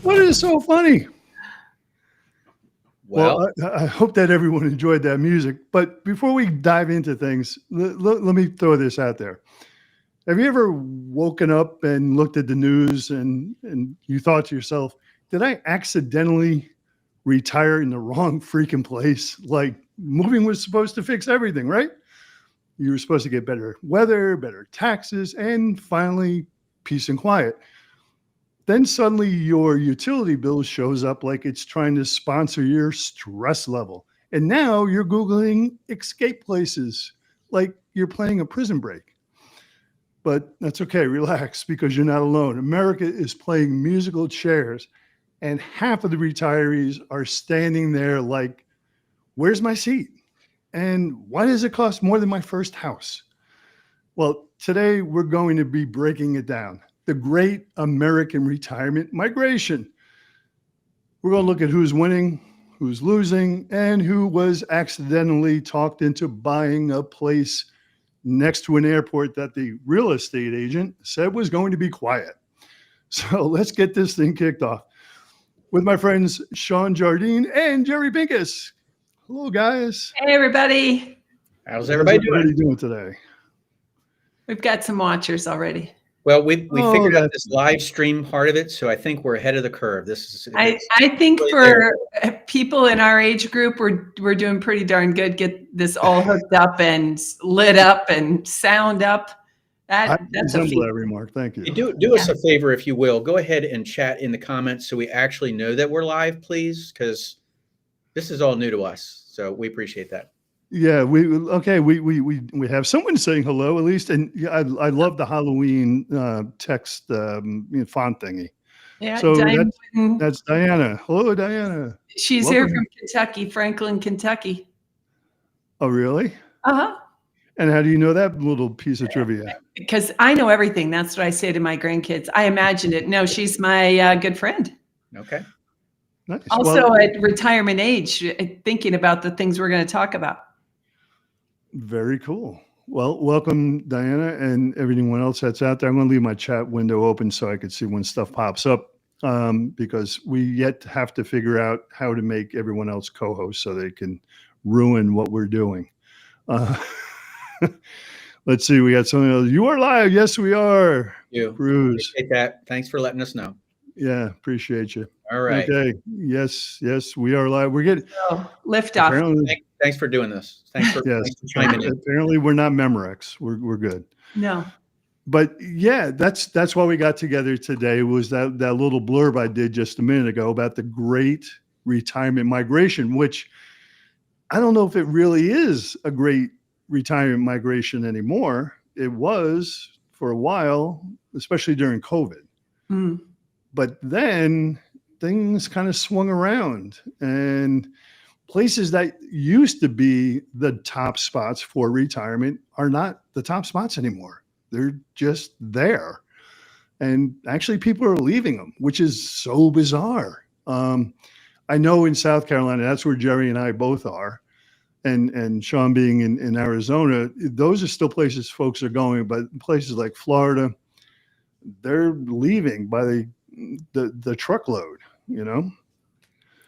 What is so funny? Well, Well, I hope that everyone enjoyed that music. But before we dive into things, let me throw this out there. Have you ever woken up and looked at the news and you thought to yourself, did I accidentally retire in the wrong freaking place? Like moving was supposed to fix everything, right? You were supposed to get better weather, better taxes, and finally peace and quiet. Then suddenly your utility bill shows up like it's trying to sponsor your stress level. And now you're Googling escape places like you're planning a prison break. But that's okay, relax, because you're not alone. America is playing musical chairs, and half of the retirees are standing there like, where's my seat? And why does it cost more than my first house? Well, today we're going to be breaking it down. The great American retirement migration. We're going to look at who's winning, who's losing, and who was accidentally talked into buying a place next to an airport that the real estate agent said was going to be quiet. So let's get this thing kicked off with my friends Sean Jardine and Jerry Pincus. Hello, guys. Hey, everybody. how's everybody doing today? We've got some watchers already. Well, we figured out this live stream part of it, so I think we're ahead of the curve. I think really for people in our age group, we're doing pretty darn good. Get this all hooked up and lit up and sound up. That's a feat. That remark. Thank you. Do us a favor, if you will. Go ahead and chat in the comments so we actually know that we're live, please, because this is all new to us. So we appreciate that. Yeah, we have someone saying hello at least, and I love the Halloween text font thingy. Yeah, so that's Diana. Hello, Diana. She's Welcome. Here from Kentucky, Franklin, Kentucky. Oh, really? Uh-huh. And how do you know that little piece of trivia? Because I know everything. That's what I say to my grandkids. I imagined it. No, she's my good friend. Okay. Nice. Also at retirement age, thinking about the things we're going to talk about. Very cool. Well, welcome, Diana, and everyone else that's out there. I'm going to leave my chat window open so I can see when stuff pops up, because we yet have to figure out how to make everyone else co-host so they can ruin what we're doing. Let's see. We got something else. You are live. Yes, we are. Bruce. Appreciate that. Thanks for letting us know. Yeah, appreciate you. All right. Okay. Yes, we are live. We're getting lift off. Thanks for doing this. Thanks for chiming in. Apparently, we're not Memorex. We're good. No. But yeah, that's why we got together today. Was that little blurb I did just a minute ago about the great retirement migration, which I don't know if it really is a great retirement migration anymore. It was for a while, especially during COVID. Mm. But then things kind of swung around, and places that used to be the top spots for retirement are not the top spots anymore. They're just there. And actually people are leaving them, which is so bizarre. I know in South Carolina, that's where Jerry and I both are. And Sean being in Arizona, those are still places folks are going, but places like Florida, they're leaving by the truckload, you know?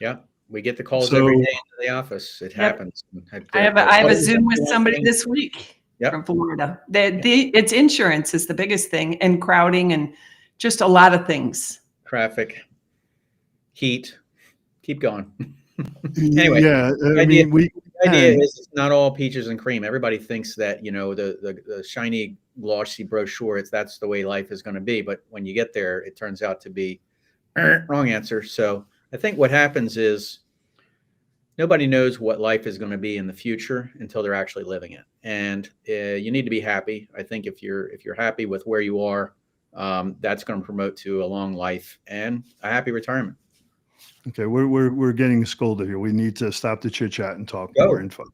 Yeah. We get the calls every day into the office. It happens. I have a Zoom with somebody this week from Florida. It's insurance is the biggest thing, and crowding and just a lot of things. Traffic, heat, keep going. Anyway, yeah, the idea is it's not all peaches and cream. Everybody thinks that, the shiny glossy brochure, that's the way life is going to be. But when you get there, it turns out to be wrong answer. So I think what happens is nobody knows what life is going to be in the future until they're actually living it. And you need to be happy. I think if you're happy with where you are, that's going to promote to a long life and a happy retirement. Okay, we're getting scolded here. We need to stop the chit chat and talk more info.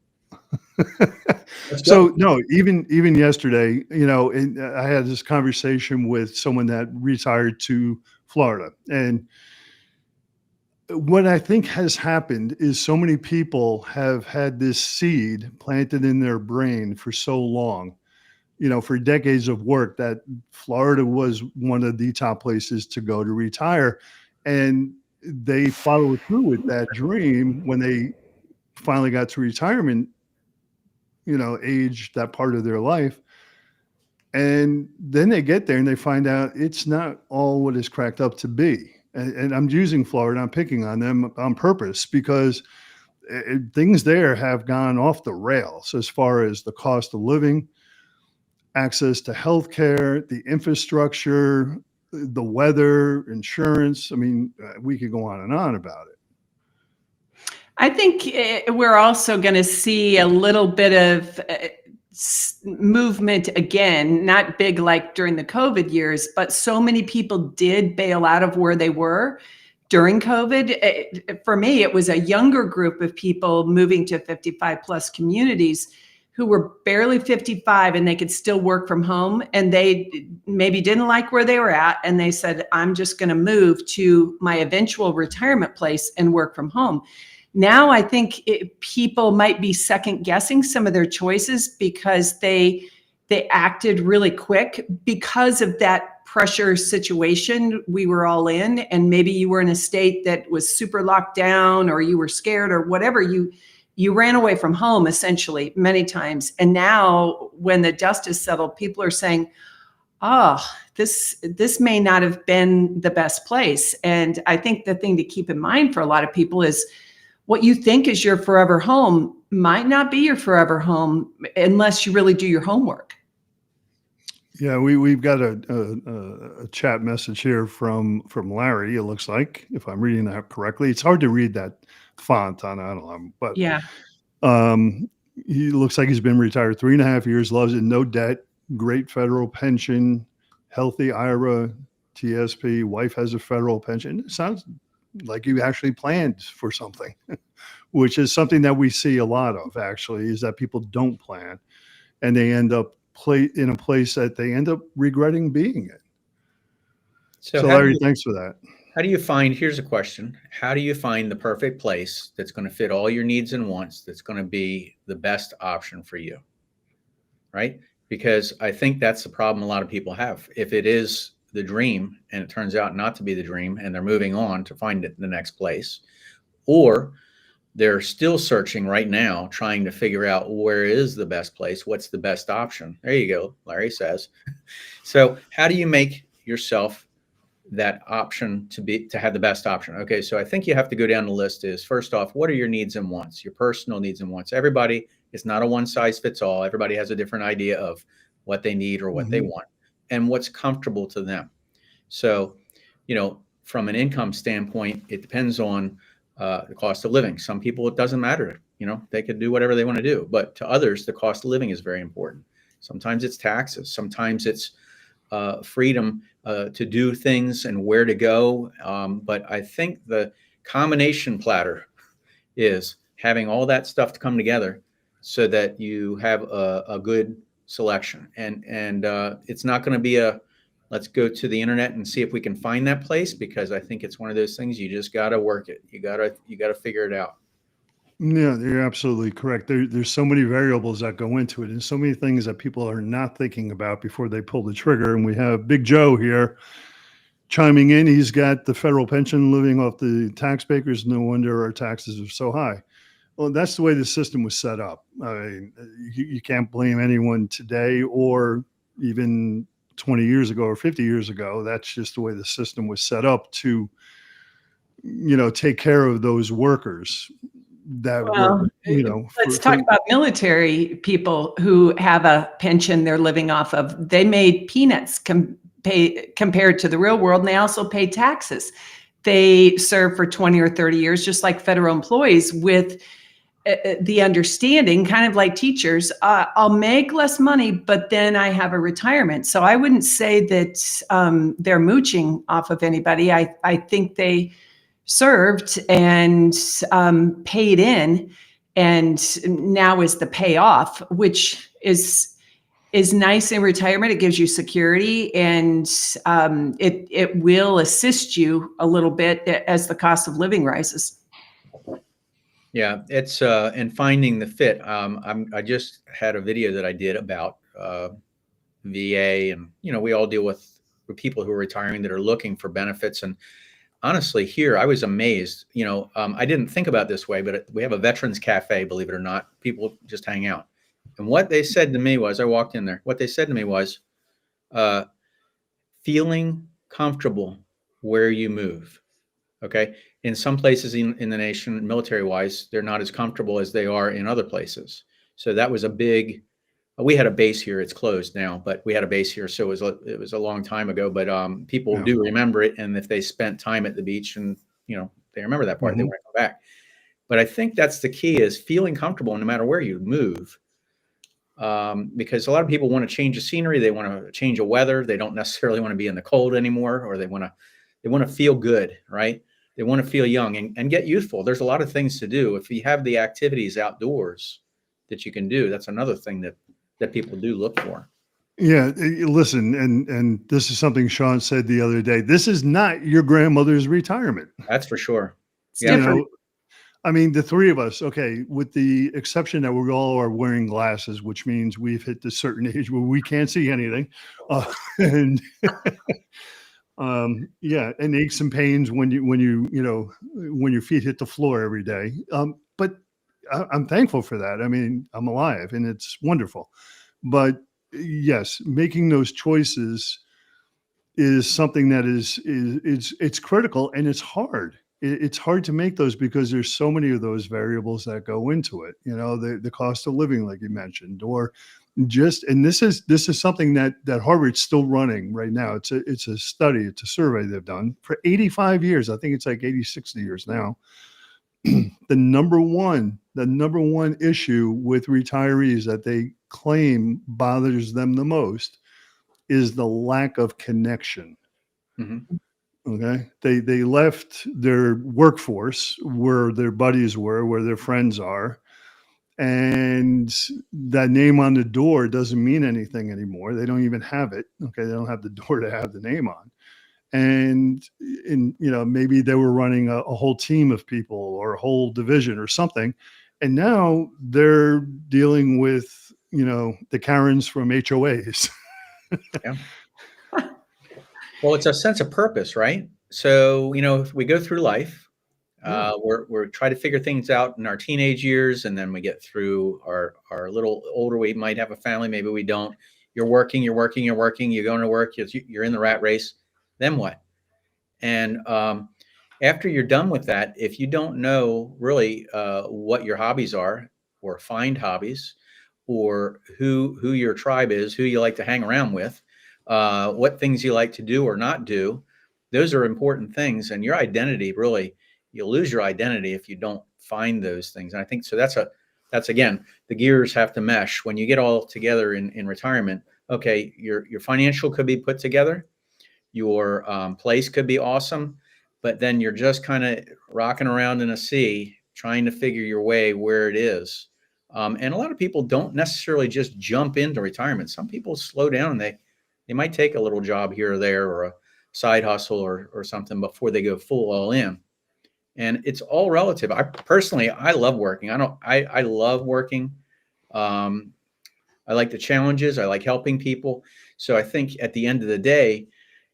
So no, even yesterday, I had this conversation with someone that retired to Florida, and what I think has happened is so many people have had this seed planted in their brain for so long, for decades of work, that Florida was one of the top places to go to retire. and they followed through with that dream when they finally got to retirement, age, that part of their life. And then they get there and they find out it's not all what it's cracked up to be. And I'm using Florida, I'm picking on them on purpose because things there have gone off the rails as far as the cost of living, access to healthcare, the infrastructure, the weather, insurance. I mean, we could go on and on about it. I think we're also going to see a little bit of movement again, not big like during the COVID years, but so many people did bail out of where they were during COVID. For me, it was a younger group of people moving to 55 plus communities who were barely 55 and they could still work from home, and they maybe didn't like where they were at. And they said, I'm just going to move to my eventual retirement place and work from home. Now, I think people might be second guessing some of their choices because they acted really quick because of that pressure situation we were all in. And maybe you were in a state that was super locked down, or you were scared, or whatever. You ran away from home essentially many times. And now when the dust is settled, people are saying, oh, this may not have been the best place. And I think the thing to keep in mind for a lot of people is what you think is your forever home might not be your forever home unless you really do your homework. Yeah, we've got a chat message here from Larry. It looks like, if I'm reading that correctly, it's hard to read that font on, I don't know, but yeah, he looks like he's been retired 3.5 years, loves it, no debt, great federal pension, healthy IRA, TSP, wife has a federal pension. It sounds like you actually planned for something, which is something that we see a lot of, actually, is that people don't plan and they end up in a place that they end up regretting being in. So Larry, thanks for that. How do you find, here's a question, how do you find the perfect place that's going to fit all your needs and wants, that's going to be the best option for you, right? Because I think that's the problem a lot of people have. If it is the dream and it turns out not to be the dream and they're moving on to find it the next place, or they're still searching right now, trying to figure out where is the best place, what's the best option. There you go, Larry says. So how do you make yourself that option to have the best option? Okay, so I think you have to go down the list is, first off, what are your needs and wants, your personal needs and wants? Everybody, it's not a one size fits all. Everybody has a different idea of what they need or what they want and what's comfortable to them. So, from an income standpoint, it depends on the cost of living. Some people, it doesn't matter. They could do whatever they want to do. But to others, the cost of living is very important. Sometimes it's taxes. Sometimes it's freedom to do things and where to go. But I think the combination platter is having all that stuff to come together so that you have a good selection. And it's not going to be let's go to the internet and see if we can find that place, because I think it's one of those things you just got to work it. You got to figure it out. Yeah, you're absolutely correct. There's so many variables that go into it and so many things that people are not thinking about before they pull the trigger. And we have Big Joe here chiming in. He's got the federal pension living off the taxpayers. No wonder our taxes are so high. Well, that's the way the system was set up. I mean, you can't blame anyone today or even 20 years ago or 50 years ago. That's just the way the system was set up to, take care of those workers that were, let's talk about military people who have a pension they're living off of. They made peanuts compared to the real world, and they also pay taxes. They serve for 20 or 30 years, just like federal employees, with the understanding, kind of like teachers, I'll make less money, but then I have a retirement. So I wouldn't say that they're mooching off of anybody. I think they served and paid in, and now is the payoff, which is nice in retirement. It gives you security, and it will assist you a little bit as the cost of living rises. Yeah, it's and finding the fit. I just had a video that I did about VA, and we all deal with people who are retiring that are looking for benefits, and honestly, here, I was amazed. I didn't think about it this way, but we have a veterans cafe, believe it or not. People just hang out. And what they said to me was, I walked in there, what they said to me was, uh, feeling comfortable where you move. Okay. In some places in the nation, military wise, they're not as comfortable as they are in other places. So that was a big, we had a base here. It's closed now, but we had a base here. So it was a long time ago, but people Yeah. do remember it. And if they spent time at the beach and, they remember that part, they want to go back. But I think that's the key, is feeling comfortable no matter where you move. Because a lot of people want to change the scenery. They want to change the weather. They don't necessarily want to be in the cold anymore, or they want to feel good, right? They want to feel young and get youthful. There's a lot of things to do. If you have the activities outdoors that you can do, that's another thing that people do look for. Yeah, listen, and this is something Sean said the other day. This is not your grandmother's retirement. That's for sure. It's Yeah. different. I mean, the three of us, okay, with the exception that we all are wearing glasses, which means we've hit the certain age where we can't see anything, and yeah, and aches and pains when your feet hit the floor every day. But I'm thankful for that. I mean, I'm alive, and it's wonderful. But yes, making those choices is something that it's critical, and it's hard. It's hard to make those because there's so many of those variables that go into it. The cost of living, like you mentioned, or and this is something that Harvard's still running right now. It's a study, it's a survey they've done for 85 years. I think it's like 86 years now. The number one issue with retirees that they claim bothers them the most is the lack of connection. Mm-hmm. Okay. They left their workforce where their buddies were, where their friends are. And that name on the door doesn't mean anything anymore. They don't even have it. Okay. They don't have the door to have the name on. And maybe they were running a whole team of people or a whole division or something. And now they're dealing with, the Karens from HOAs. Yeah. Well, it's a sense of purpose, right? So, if we go through life, we're trying to figure things out in our teenage years, and then we get through our little older. We might have a family, maybe we don't. You're working, you're going to work, you're in the rat race. Then what? And after you're done with that, if you don't know really what your hobbies are, or find hobbies, or who your tribe is, who you like to hang around with, what things you like to do or not do, those are important things. And your identity, really, you'll lose your identity if you don't find those things. And I think so. That's again, the gears have to mesh when you get all together in retirement. Okay, your financial could be put together, your place could be awesome, but then you're just kind of rocking around in a sea, trying to figure your way where it is. And a lot of people don't necessarily just jump into retirement. Some people slow down, and they might take a little job here or there, or a side hustle or something before they go full all in. And it's all relative. I love working. I love working. I like the challenges. I like helping people. So I think at the end of the day,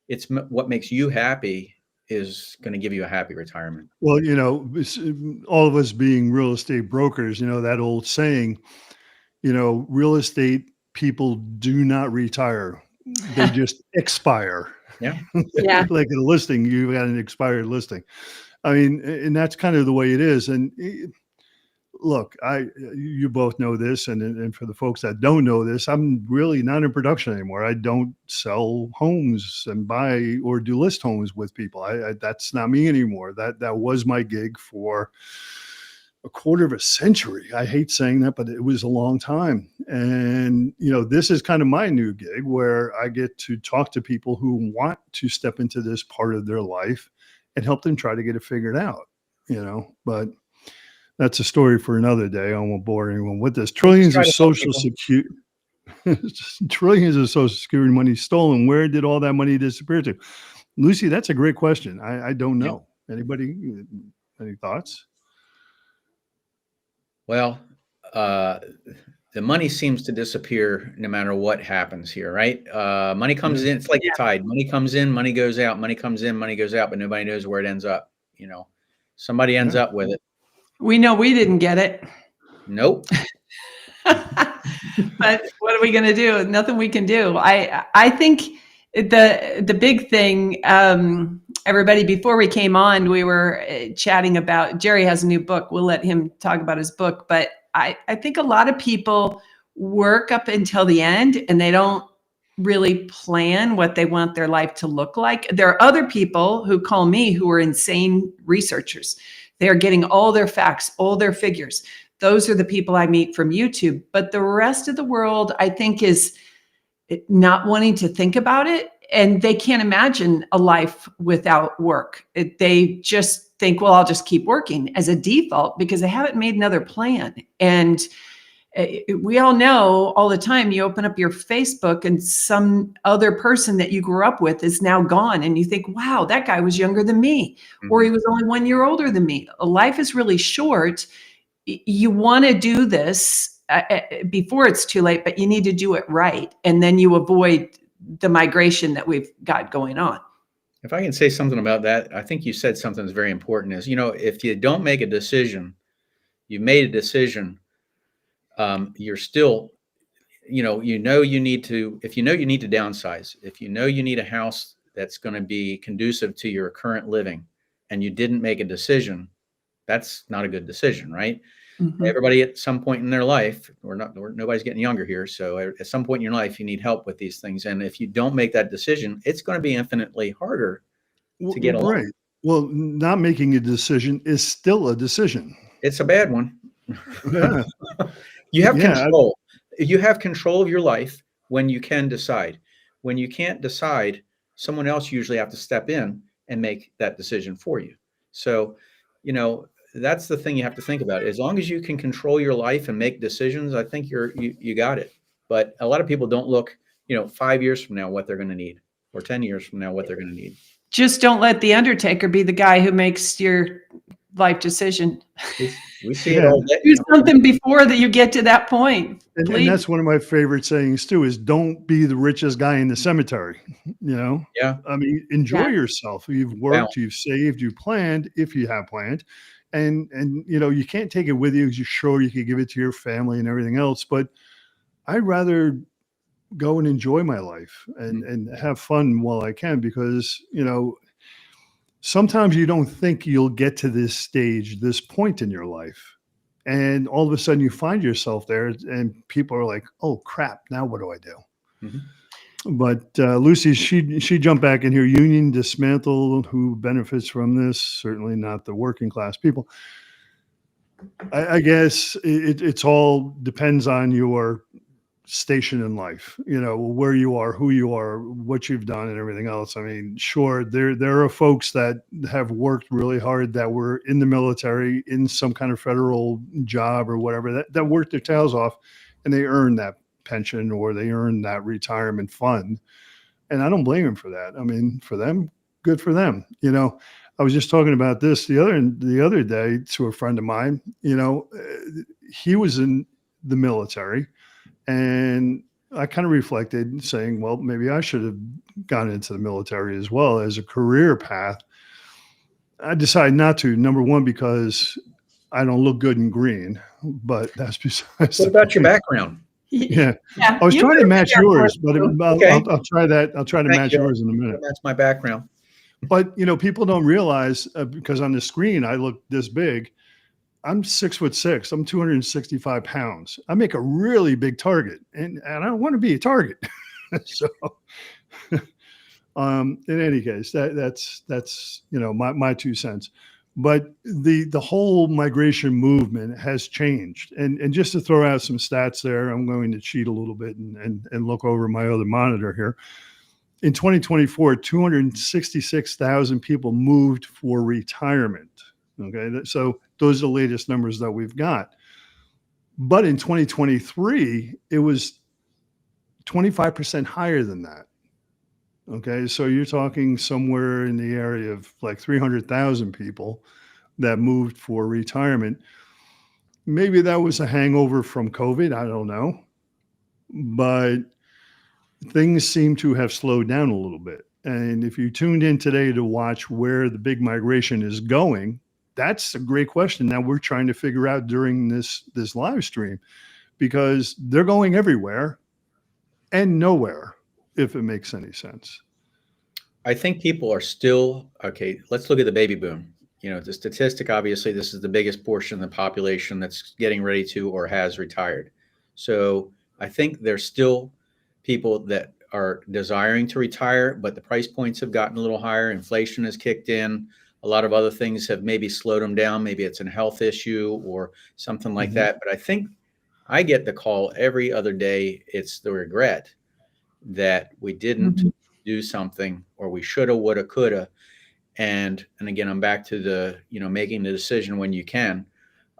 it's what makes you happy is going to give you a happy retirement. Well, all of us being real estate brokers, that old saying, real estate people do not retire. They just expire. Yeah. Yeah. Like in a listing, you got an expired listing. I mean, and that's kind of the way it is. And look, you both know this, and for the folks that don't know this, I'm really not in production anymore. I don't sell homes and buy or do list homes with people. That's not me anymore. That was my gig for a quarter of a century. I hate saying that, but it was a long time. And this is kind of my new gig, where I get to talk to people who want to step into this part of their life and help them try to get it figured out. But that's a story for another day. I won't bore anyone with this. Trillions of social security money stolen. Where did all that money disappear to? Lucy, that's a great question. I don't know. Yeah. Anybody? Any thoughts? Well, the money seems to disappear no matter what happens here, right? Money comes in, it's like the tide. Money comes in, money goes out, money comes in, money goes out, but nobody knows where it ends up. Somebody ends up with it. We know we didn't get it. Nope. But what are we going to do? Nothing we can do. I think the big thing, everybody, before we came on, we were chatting about, Jerry has a new book. We'll let him talk about his book. But I think a lot of people work up until the end and they don't really plan what they want their life to look like. There are other people who call me who are insane researchers. They are getting all their facts, all their figures. Those are the people I meet from YouTube. But the rest of the world, I think, is not wanting to think about it. And they can't imagine a life without work. They just think, well, I'll just keep working as a default because they haven't made another plan. And we all know all the time, you open up your Facebook and some other person that you grew up with is now gone. And you think, wow, that guy was younger than me, or he was only 1 year older than me. Life is really short. You want to do this before it's too late, but you need to do it right. And then you avoid the migration that we've got going on. If I can say something about that, I think you said something that's very important is, if you don't make a decision, you made a decision, you're still, you need to, if you need to downsize, if you need a house that's going to be conducive to your current living and you didn't make a decision, that's not a good decision, right? Mm-hmm. Everybody at some point in their life, nobody's getting younger here. So at some point in your life, you need help with these things. And if you don't make that decision, it's going to be infinitely harder to get along. Right. Well, not making a decision is still a decision. It's a bad one. Yeah. You have control. You have control of your life when you can decide. When you can't decide, someone else usually have to step in and make that decision for you. So, that's the thing you have to think about. As long as you can control your life and make decisions, I think you got it. But a lot of people don't look, 5 years from now what they're going to need, or 10 years from now what they're going to need. Just don't let the Undertaker be the guy who makes your life decision. We see it all day. Do something before that you get to that point. And that's one of my favorite sayings too, is don't be the richest guy in the cemetery. Yeah. I mean, enjoy yourself. You've worked, you've saved, you planned, if you have planned. And you can't take it with you because you're sure you could give it to your family and everything else. But I'd rather go and enjoy my life and have fun while I can, because, sometimes you don't think you'll get to this stage, this point in your life. And all of a sudden you find yourself there and people are like, oh crap, now what do I do? Mm-hmm. But Lucy, she jumped back in here. Union dismantled. Who benefits from this? Certainly not the working class people. I guess it's all depends on your station in life, where you are, who you are, what you've done and everything else. I mean, sure, there are folks that have worked really hard, that were in the military, in some kind of federal job or whatever, that worked their tails off and they earned that pension or they earned that retirement fund. And I don't blame them for that. I mean, for them, good for them. I was just talking about this the other day to a friend of mine. He was in the military. And I kind of reflected saying, well, maybe I should have gone into the military as well as a career path. I decided not to, number one, because I don't look good in green, but that's besides. What about your background? Yeah. I was trying to match yours, but I'll try that. I'll try to match yours in a minute. That's my background. But, people don't realize because on the screen, I look this big. I'm 6'6". I'm 265 pounds. I make a really big target, and I don't want to be a target. So, in any case, that's my 2 cents. But the whole migration movement has changed, and just to throw out some stats there, I'm going to cheat a little bit and look over my other monitor here. In 2024, 266,000 people moved for retirement. Okay, so those are the latest numbers that we've got. But in 2023, it was 25% higher than that. Okay, so you're talking somewhere in the area of like 300,000 people that moved for retirement. maybe that was a hangover from COVID. I don't know. But things seem to have slowed down a little bit. And if you tuned in today to watch where the big migration is going, that's a great question. Now we're trying to figure out during this live stream, because they're going everywhere and nowhere, if it makes any sense. I think people are still, okay, let's look at the baby boom. You know, the statistic, obviously, this is the biggest portion of the population that's getting ready to or has retired. So I think there's still people that are desiring to retire, but the price points have gotten a little higher. Inflation has kicked in. A lot of other things have maybe slowed them down. Maybe it's a health issue or something like that. But I think I get the call every other day. It's the regret that we didn't do something, or we shoulda, woulda, coulda. And again, I'm back to the, making the decision when you can.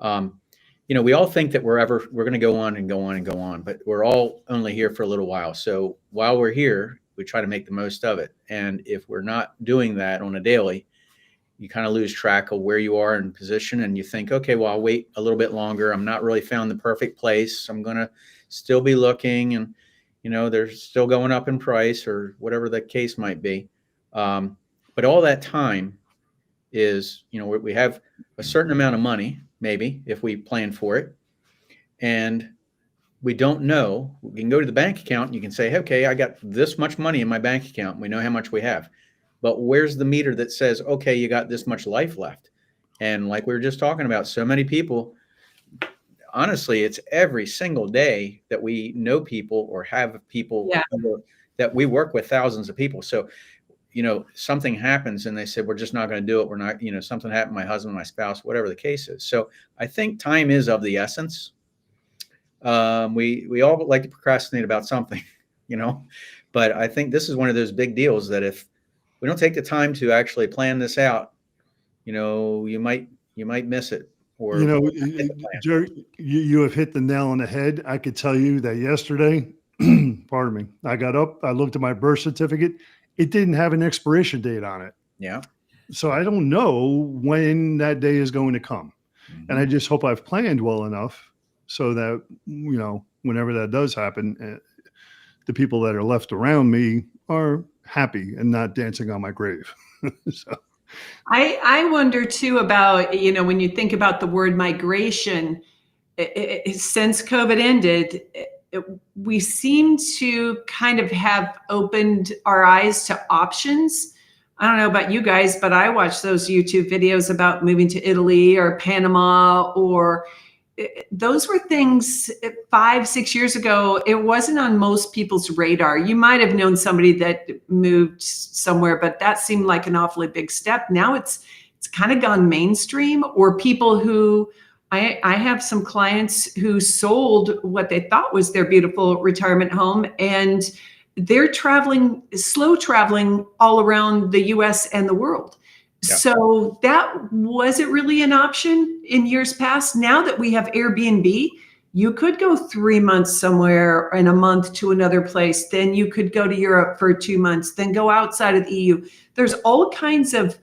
We all think that we're going to go on and go on and go on, but we're all only here for a little while. So while we're here, we try to make the most of it. And if we're not doing that on a daily, you kind of lose track of where you are in position, and you think, okay, well, I'll wait a little bit longer. I'm not really found the perfect place. I'm going to still be looking, and they're still going up in price or whatever the case might be. But all that time is, we have a certain amount of money, maybe, if we plan for it. And we don't know. We can go to the bank account and you can say, okay, I got this much money in my bank account. We know how much we have. But where's the meter that says, okay, you got this much life left? And like we were just talking about, so many people, honestly, it's every single day that we know people or have people that we work with, thousands of people. So, something happens and they said, we're just not going to do it. We're not, something happened, my husband, my spouse, whatever the case is. So I think time is of the essence. We all like to procrastinate about something, but I think this is one of those big deals that if we don't take the time to actually plan this out, you might miss it. Or Jerry, you have hit the nail on the head. I could tell you that yesterday, pardon me, I got up, I looked at my birth certificate. It didn't have an expiration date on it. Yeah. So I don't know when that day is going to come. And I just hope I've planned well enough so that, whenever that does happen, the people that are left around me are happy and not dancing on my grave. So. I wonder too about, when you think about the word migration, since COVID ended, we seem to kind of have opened our eyes to options. I don't know about you guys, but I watch those YouTube videos about moving to Italy or Panama, or those were things 5-6 years ago. It wasn't on most people's radar. You might have known somebody that moved somewhere, but that seemed like an awfully big step. Now it's kind of gone mainstream, or people who I have some clients who sold what they thought was their beautiful retirement home, and they're slow traveling all around the US and the world. Yeah. So that wasn't really an option in years past. Now that we have Airbnb, you could go 3 months somewhere and a month to another place. Then you could go to Europe for 2 months, then go outside of the EU. There's all kinds of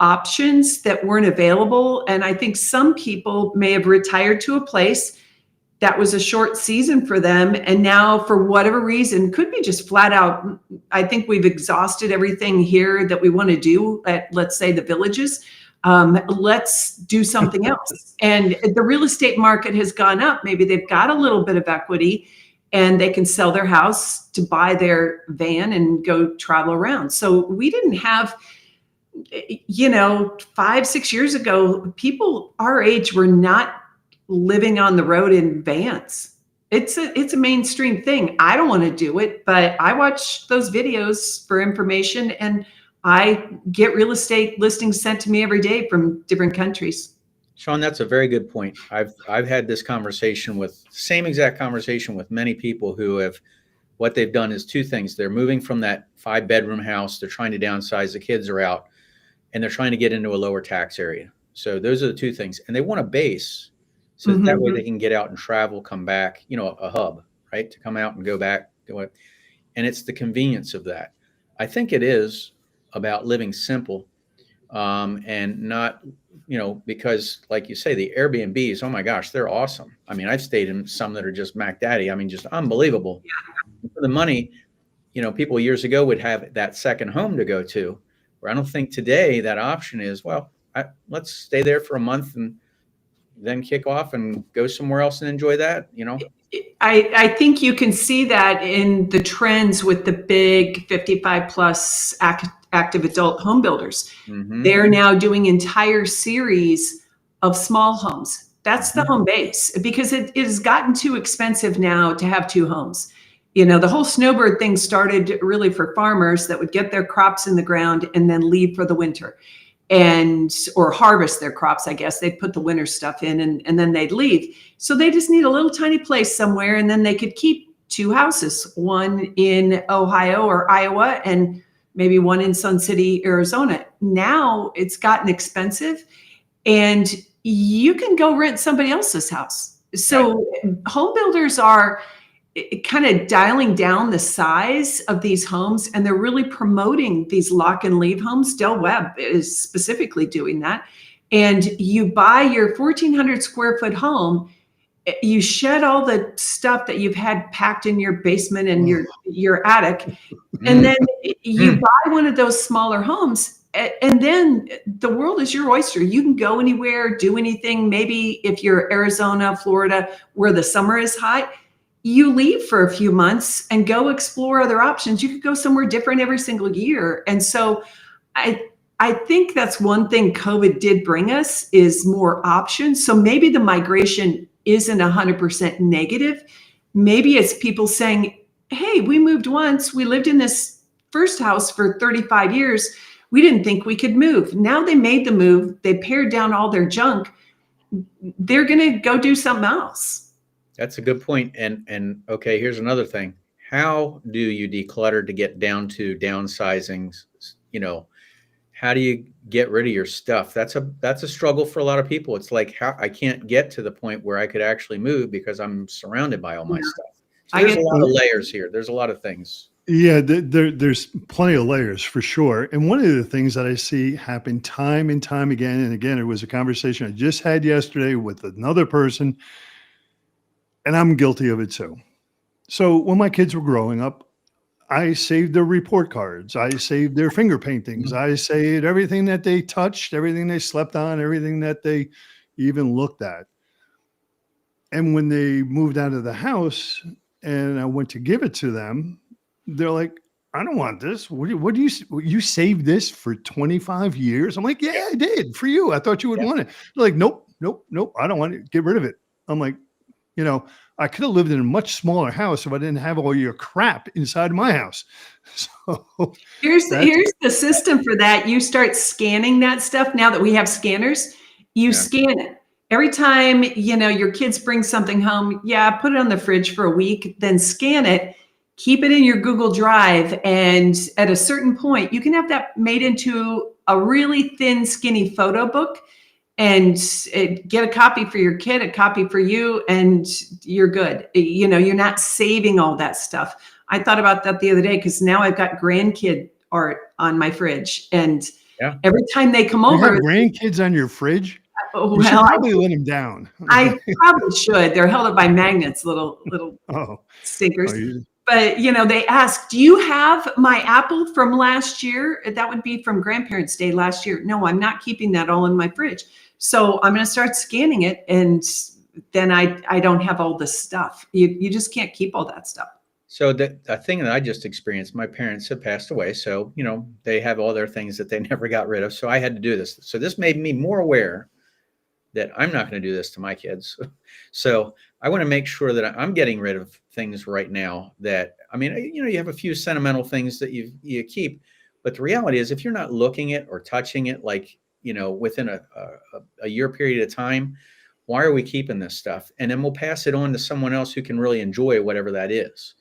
options that weren't available. And I think some people may have retired to a place that was a short season for them. And now, for whatever reason, could be just flat out, I think we've exhausted everything here that we want to do at, let's say, the Villages. Let's do something else. And the real estate market has gone up. Maybe they've got a little bit of equity and they can sell their house to buy their van and go travel around. So we didn't have, 5-6 years ago, people our age were not living on the road in vans. It's a mainstream thing. I don't want to do it, but I watch those videos for information, and I get real estate listings sent to me every day from different countries. Sean, that's a very good point. I've had this same exact conversation with many people who have, what they've done is two things. They're moving from that 5-bedroom house. They're trying to downsize. The kids are out, and they're trying to get into a lower tax area. So those are the two things. And they want a base so that way they can get out and travel, come back, a hub, right? To come out and go back. And it's the convenience of that. I think it is about living simple. and not, because like you say, the Airbnbs, oh my gosh, they're awesome. I mean, I've stayed in some that are just Mac Daddy. I mean, just unbelievable. For the money, people years ago would have that second home to go to, where I don't think today that option is, well, let's stay there for a month and then kick off and go somewhere else and enjoy that. I think you can see that in the trends with the big 55 plus active adult home builders. Mm-hmm. They're now doing entire series of small homes. That's the home base, because it has gotten too expensive now to have two homes. The whole snowbird thing started really for farmers that would get their crops in the ground and then leave for the winter, or harvest their crops. I guess they'd put the winter stuff in and then they'd leave. So they just need a little tiny place somewhere, and then they could keep two houses, one in Ohio or Iowa and maybe one in Sun City, Arizona. Now it's gotten expensive, and you can go rent somebody else's house. So home builders are kind of dialing down the size of these homes, and they're really promoting these lock and leave homes. Del Webb is specifically doing that. And you buy your 1,400 square foot home, you shed all the stuff that you've had packed in your basement and your attic, and then you buy one of those smaller homes, and then the world is your oyster. You can go anywhere, do anything. Maybe if you're Arizona, Florida, where the summer is hot, you leave for a few months and go explore other options. You could go somewhere different every single year. And so I think that's one thing COVID did bring us, is more options. So maybe the migration isn't 100% negative. Maybe it's people saying, hey, we moved once. We lived in this first house for 35 years. We didn't think we could move. Now they made the move. They pared down all their junk. They're going to go do something else. That's a good point. And okay, here's another thing. How do you declutter to get down to downsizing? How do you get rid of your stuff? That's a struggle for a lot of people. It's like, how I can't get to the point where I could actually move because I'm surrounded by all my stuff. So there's a lot of layers here. There's a lot of things. Yeah, there's plenty of layers for sure. And one of the things that I see happen time and time again, and again, it was a conversation I just had yesterday with another person, and I'm guilty of it too. So when my kids were growing up, I saved their report cards. I saved their finger paintings. I saved everything that they touched, everything they slept on, everything that they even looked at. And when they moved out of the house and I went to give it to them, they're like, I don't want this. What do you saved this for 25 years? I'm like, yeah, I did for you. I thought you would want it. They're like, nope. I don't want it. Get rid of it. I'm like, I could have lived in a much smaller house if I didn't have all your crap inside my house. So here's the system for that. You start scanning that stuff. Now that we have scanners, you scan it. Every time, your kids bring something home, put it on the fridge for a week, then scan it, keep it in your Google Drive. And at a certain point, you can have that made into a really thin, skinny photo book, and get a copy for your kid, a copy for you, and you're good. You're not saving all that stuff. I thought about that the other day, because now I've got grandkid art on my fridge, and every time they come over, have grandkids on your fridge. You should probably let them down. I probably should. They're held up by magnets, little stickers. But they ask, do you have my apple from last year? That would be from Grandparents' Day last year. No, I'm not keeping that all in my fridge. So I'm going to start scanning it, and then I don't have all this stuff. You just can't keep all that stuff. So the thing that I just experienced, my parents have passed away. So, they have all their things that they never got rid of. So I had to do this. So this made me more aware that I'm not going to do this to my kids. So I want to make sure that I'm getting rid of things right now that, you have a few sentimental things that you keep, but the reality is, if you're not looking at or touching it, like, within a year period of time, why are we keeping this stuff? And then we'll pass it on to someone else who can really enjoy whatever that is.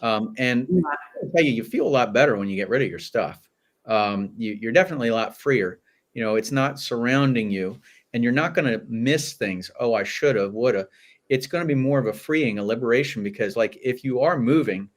And I'll tell you, you feel a lot better when you get rid of your stuff. You're definitely a lot freer. It's not surrounding you, and you're not going to miss things. Oh, I should have, would have. It's going to be more of a freeing, a liberation, because like if you are moving,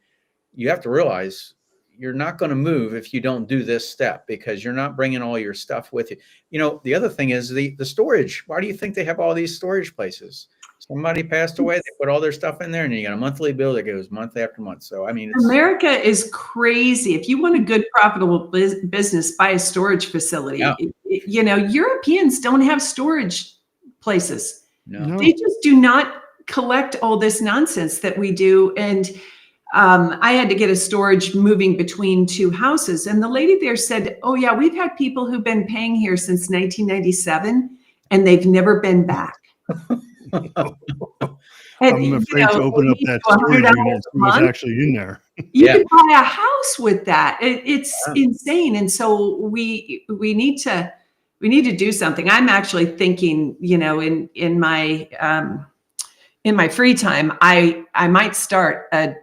you have to realize you're not going to move if you don't do this step, because you're not bringing all your stuff with you. You know, the other thing is the storage. Why do you think they have all these storage places? Somebody passed away, they put all their stuff in there, and you got a monthly bill that goes month after month. So, I mean, America is crazy. If you want a good, profitable business, buy a storage facility. Yeah. You know, Europeans don't have storage places. No. They just do not collect all this nonsense that we do. And I had to get a storage moving between two houses. And the lady there said, oh, yeah, we've had people who've been paying here since 1997, and they've never been back. And, I'm afraid to open up that storage unit and see what's actually in there. You can buy a house with that. It's insane. And so we need to do something. I'm actually thinking, you know, in my free time, I might start a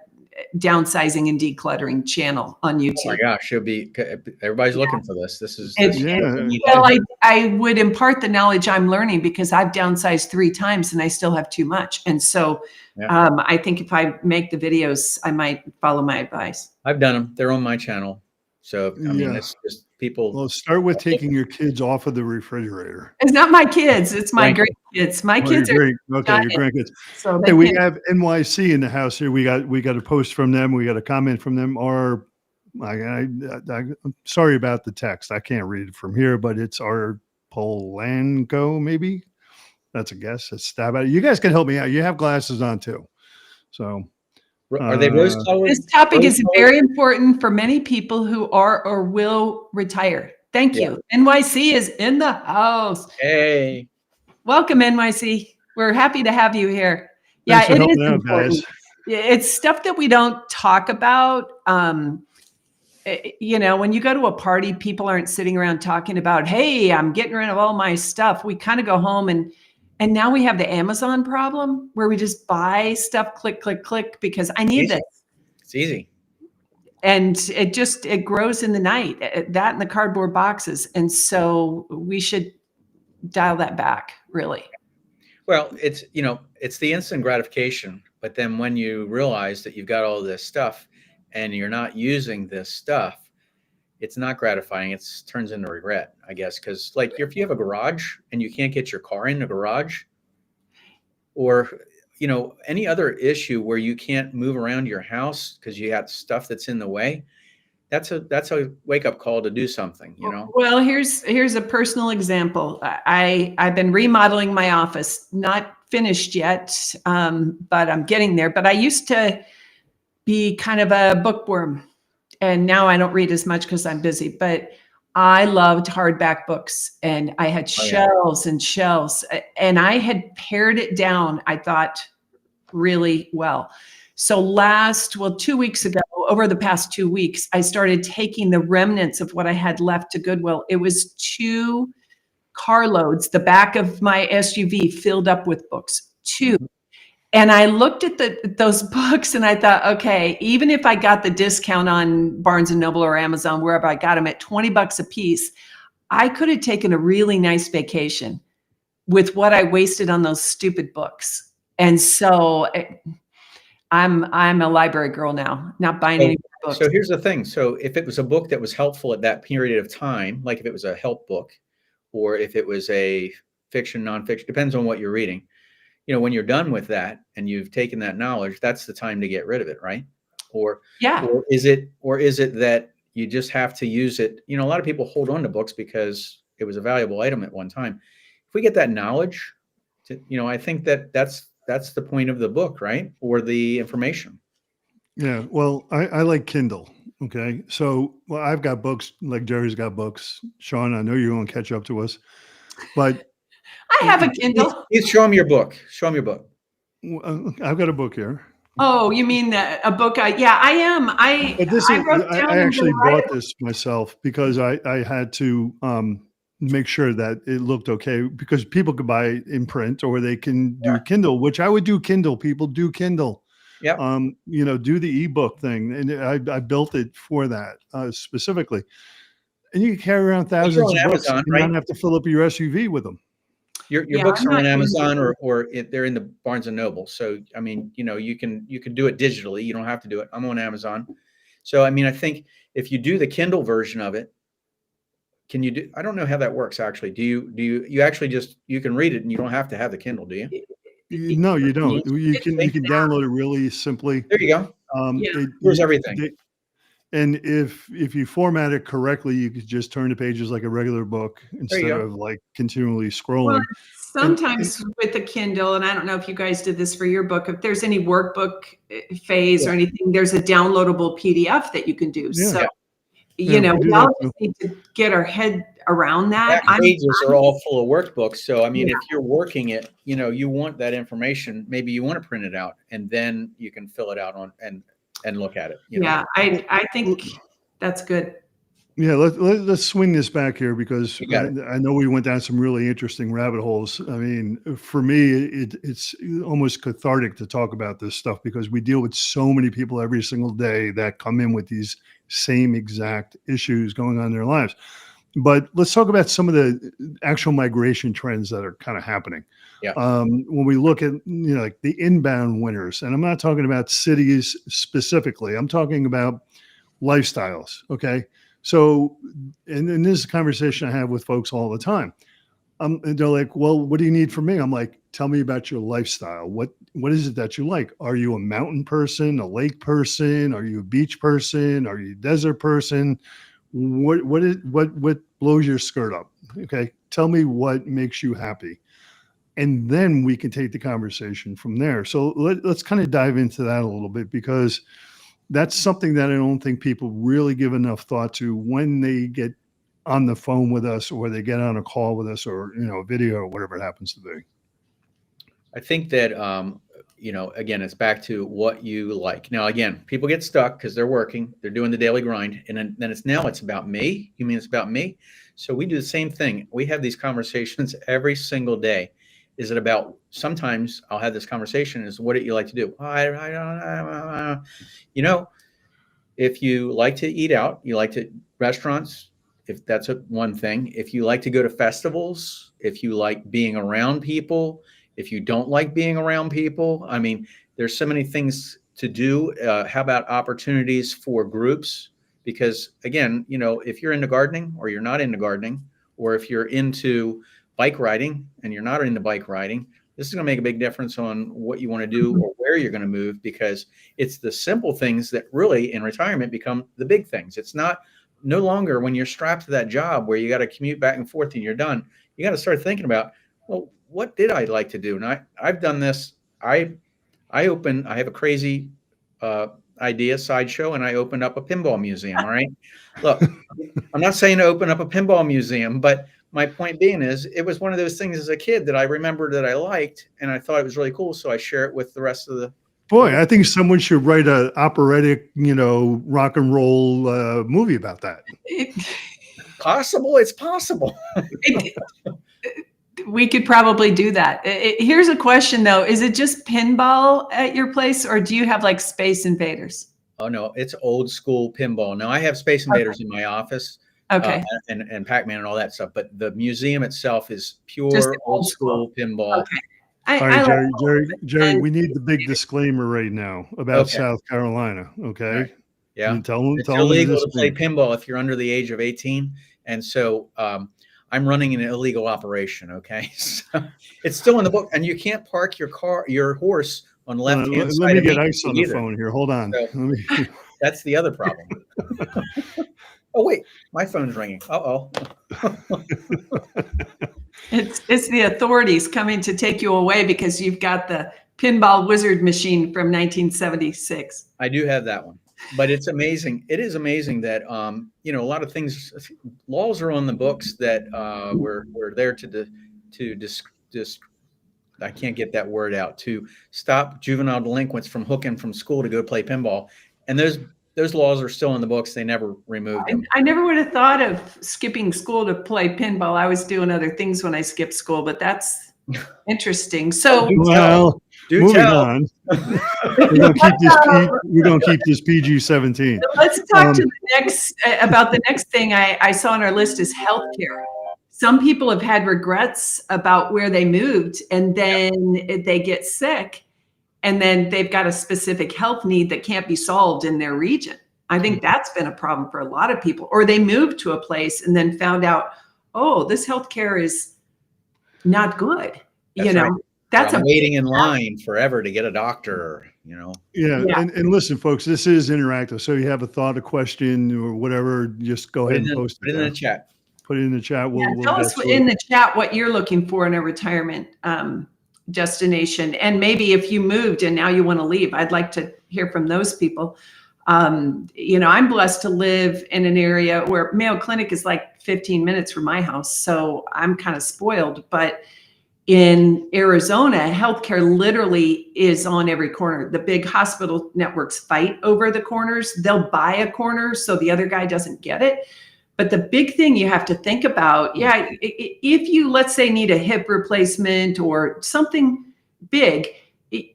downsizing and decluttering channel on YouTube. Oh my gosh, everybody's looking for this. This is well, I would impart the knowledge I'm learning, because I've downsized 3 times and I still have too much. And so I think if I make the videos, I might follow my advice. I've done them. They're on my channel. So, I mean, it's just people. Well, start with taking your kids off of the refrigerator. It's not my kids. It's my great kids. My kids are your grandkids. So hey, we have NYC in the house here. We got a post from them. We got a comment from them. I'm sorry about the text. I can't read it from here, but it's our Polanco, maybe. That's a guess. Let's stab at it. You guys can help me out. You have glasses on too. So are they rose colored? This topic is very important for many people who are or will retire. Thank you. NYC is in the house. Hey. Welcome, NYC. We're happy to have you here. Yeah, it is important. Guys. It's stuff that we don't talk about. You know, when you go to a party, people aren't sitting around talking about, hey, I'm getting rid of all my stuff. We kind of go home and now we have the Amazon problem where we just buy stuff, click, click, click, because I need this. It's easy. And it grows in the night, that and the cardboard boxes. And so we should dial that back, really. Well, it's the instant gratification. But then when you realize that you've got all this stuff and you're not using this stuff, it's not gratifying. It turns into regret, I guess. Because like if you have a garage and you can't get your car in the garage, or, you know, any other issue where you can't move around your house because you got stuff that's in the way, that's a wake up call to do something, you know? Well, here's a personal example. I've been remodeling my office, not finished yet, but I'm getting there. But I used to be kind of a bookworm. And now I don't read as much because I'm busy, but I loved hardback books, and I had shelves and shelves, and I had pared it down, I thought, really well. So 2 weeks ago, over the past 2 weeks, I started taking the remnants of what I had left to Goodwill. It was 2 carloads, the back of my SUV filled up with books, 2. And I looked at those books and I thought, okay, even if I got the discount on Barnes & Noble or Amazon, wherever I got them at $20 a piece, I could have taken a really nice vacation with what I wasted on those stupid books. And so I'm a library girl now, not buying any books. So here's the thing. So if it was a book that was helpful at that period of time, like if it was a help book, or if it was a fiction, nonfiction, depends on what you're reading. You know, when you're done with that and you've taken that knowledge, that's the time to get rid of it, right? Or is it that you just have to use it? You know, a lot of people hold on to books because it was a valuable item at one time. If we get that knowledge, I think that's the point of the book, right? Or the information. Yeah. Well, I like Kindle. Okay. So, I've got books, like Jerry's got books. Sean, I know you're going to catch up to us, but I have a Kindle. Show him your book. Show him your book. I've got a book here. Oh, you mean a book? I am. I actually bought this myself because I had to make sure that it looked okay, because people could buy it in print or they can do Kindle, which I would do Kindle. People do Kindle. Yeah. Do the ebook thing. And I built it for that specifically. And you can carry around thousands of books. Amazon, you don't have to fill up your SUV with them. Your books are on Amazon or they're in the Barnes & Noble. So, I mean, you can do it digitally. You don't have to do it. I'm on Amazon. So, I mean, I think if you do the Kindle version of it, can you do, I don't know how that works actually. You actually just, you can read it and you don't have to have the Kindle, do you? No, you don't. You It's can download it really simply. There you go. Yeah. Here's everything. And if you format it correctly, you could just turn the pages like a regular book instead go. of like continually Well, scrolling. sometimes with the Kindle, and I don't know if you guys did this for your book, if there's any workbook phase or anything, there's a downloadable PDF that you can do. Yeah. So, Yeah, you know, we do we all that too. just need to get our head around that. Back pages are all full of workbooks. So, I mean, Yeah. if you're working it, you know, you want that information, maybe you want to print it out and then you can fill it out on and look at it. You know? Yeah, I think that's good. Yeah, let's swing this back here because You got it. I know we went down some really interesting rabbit holes. I mean, for me, it's almost cathartic to talk about this stuff because we deal with so many people every single day that come in with these same exact issues going on in their lives. But let's talk about some of the actual migration trends that are kind of happening. Yeah. When we look at, you know, like the inbound winners, and I'm not talking about cities specifically, I'm talking about lifestyles. Okay. So, and this is a conversation I have with folks all the time. And they're like, well, what do you need from me? I'm like, tell me about your lifestyle. What is it that you like? Are you a mountain person, a lake person? Are you a beach person? Are you a desert person? What blows your skirt up? Okay. Tell me what makes you happy. And then we can take the conversation from there. So let's kind of dive into that a little bit because that's something that I don't think people really give enough thought to when they get on the phone with us or they get on a call with us or, you know, a video or whatever it happens to be. I think that, you know, again, it's back to what you like. Now, again, people get stuck because they're working, they're doing the daily grind. And then it's about me. You mean it's about me? So we do the same thing. We have these conversations every single day. Is it about, sometimes I'll have this conversation is what do you like to do? I don't, you know, if you like to eat out, you like to restaurants, if that's one thing, if you like to go to festivals, if you like being around people, if you don't like being around people, I mean, there's so many things to do. How about opportunities for groups? Because again, you know, if you're into gardening or you're not into gardening, or if you're into bike riding and you're not into bike riding, this is going to make a big difference on what you want to do or where you're going to move, because it's the simple things that really in retirement become the big things. It's no longer when you're strapped to that job where you got to commute back and forth and you're done. You got to start thinking about, well, what did I like to do? And I've done this. I have a crazy idea, sideshow, and I opened up a pinball museum. All right. Look, I'm not saying to open up a pinball museum, but my point being is it was one of those things as a kid that I remembered that I liked and I thought it was really cool. So I share it with the rest of the. Boy, I think someone should write an operatic, you know, rock and roll movie about that. Possible. It's possible. We could probably do that. Here's a question though. Is it just pinball at your place or do you have like Space Invaders? Oh no, it's old school pinball. Now I have Space Invaders in my office. Okay. And Pac-Man and all that stuff, but the museum itself is pure Just old school pinball. Okay. All right, Jerry, we need the big disclaimer right now about Okay. South Carolina. Okay. Right. Yeah. And tell them, It's illegal to play pinball if you're under the age of 18. And so I'm running an illegal operation. Okay. So it's still in the book, and you can't park your horse on the left hand side. Let me get Ice on the phone here. Hold on. So, that's the other problem. Oh wait, my phone's ringing. Uh-oh. It's the authorities coming to take you away because you've got the pinball wizard machine from 1976. I do have that one, but it's amazing. It is amazing that you know, a lot of things, laws are on the books that we're there to I can't get that word out, to stop juvenile delinquents from hooking from school to go play pinball, and those laws are still in the books. They never removed them. I never would have thought of skipping school to play pinball. I was doing other things when I skipped school, but that's interesting. So, well, moving on. We're gonna keep this PG-17. Let's talk to the next about the next thing I saw on our list is healthcare. Some people have had regrets about where they moved, and then they get sick. And then they've got a specific health need that can't be solved in their region. I think that's been a problem for a lot of people, or they moved to a place and then found out, oh, this healthcare is not good. That's right. That's I'm waiting in line forever to get a doctor, Yeah. Yeah. And listen, folks, this is interactive. So you have a thought, a question or whatever, just go ahead and post it in the chat. Put it in the chat. We'll tell get us to in it. the chat what you're looking for in a retirement destination. And maybe if you moved and now you want to leave, I'd like to hear from those people. I'm blessed to live in an area where Mayo Clinic is like 15 minutes from my house. So I'm kind of spoiled, but in Arizona, healthcare literally is on every corner. The big hospital networks fight over the corners. They'll buy a corner so the other guy doesn't get it. But the big thing you have to think about, if you, let's say, need a hip replacement or something big,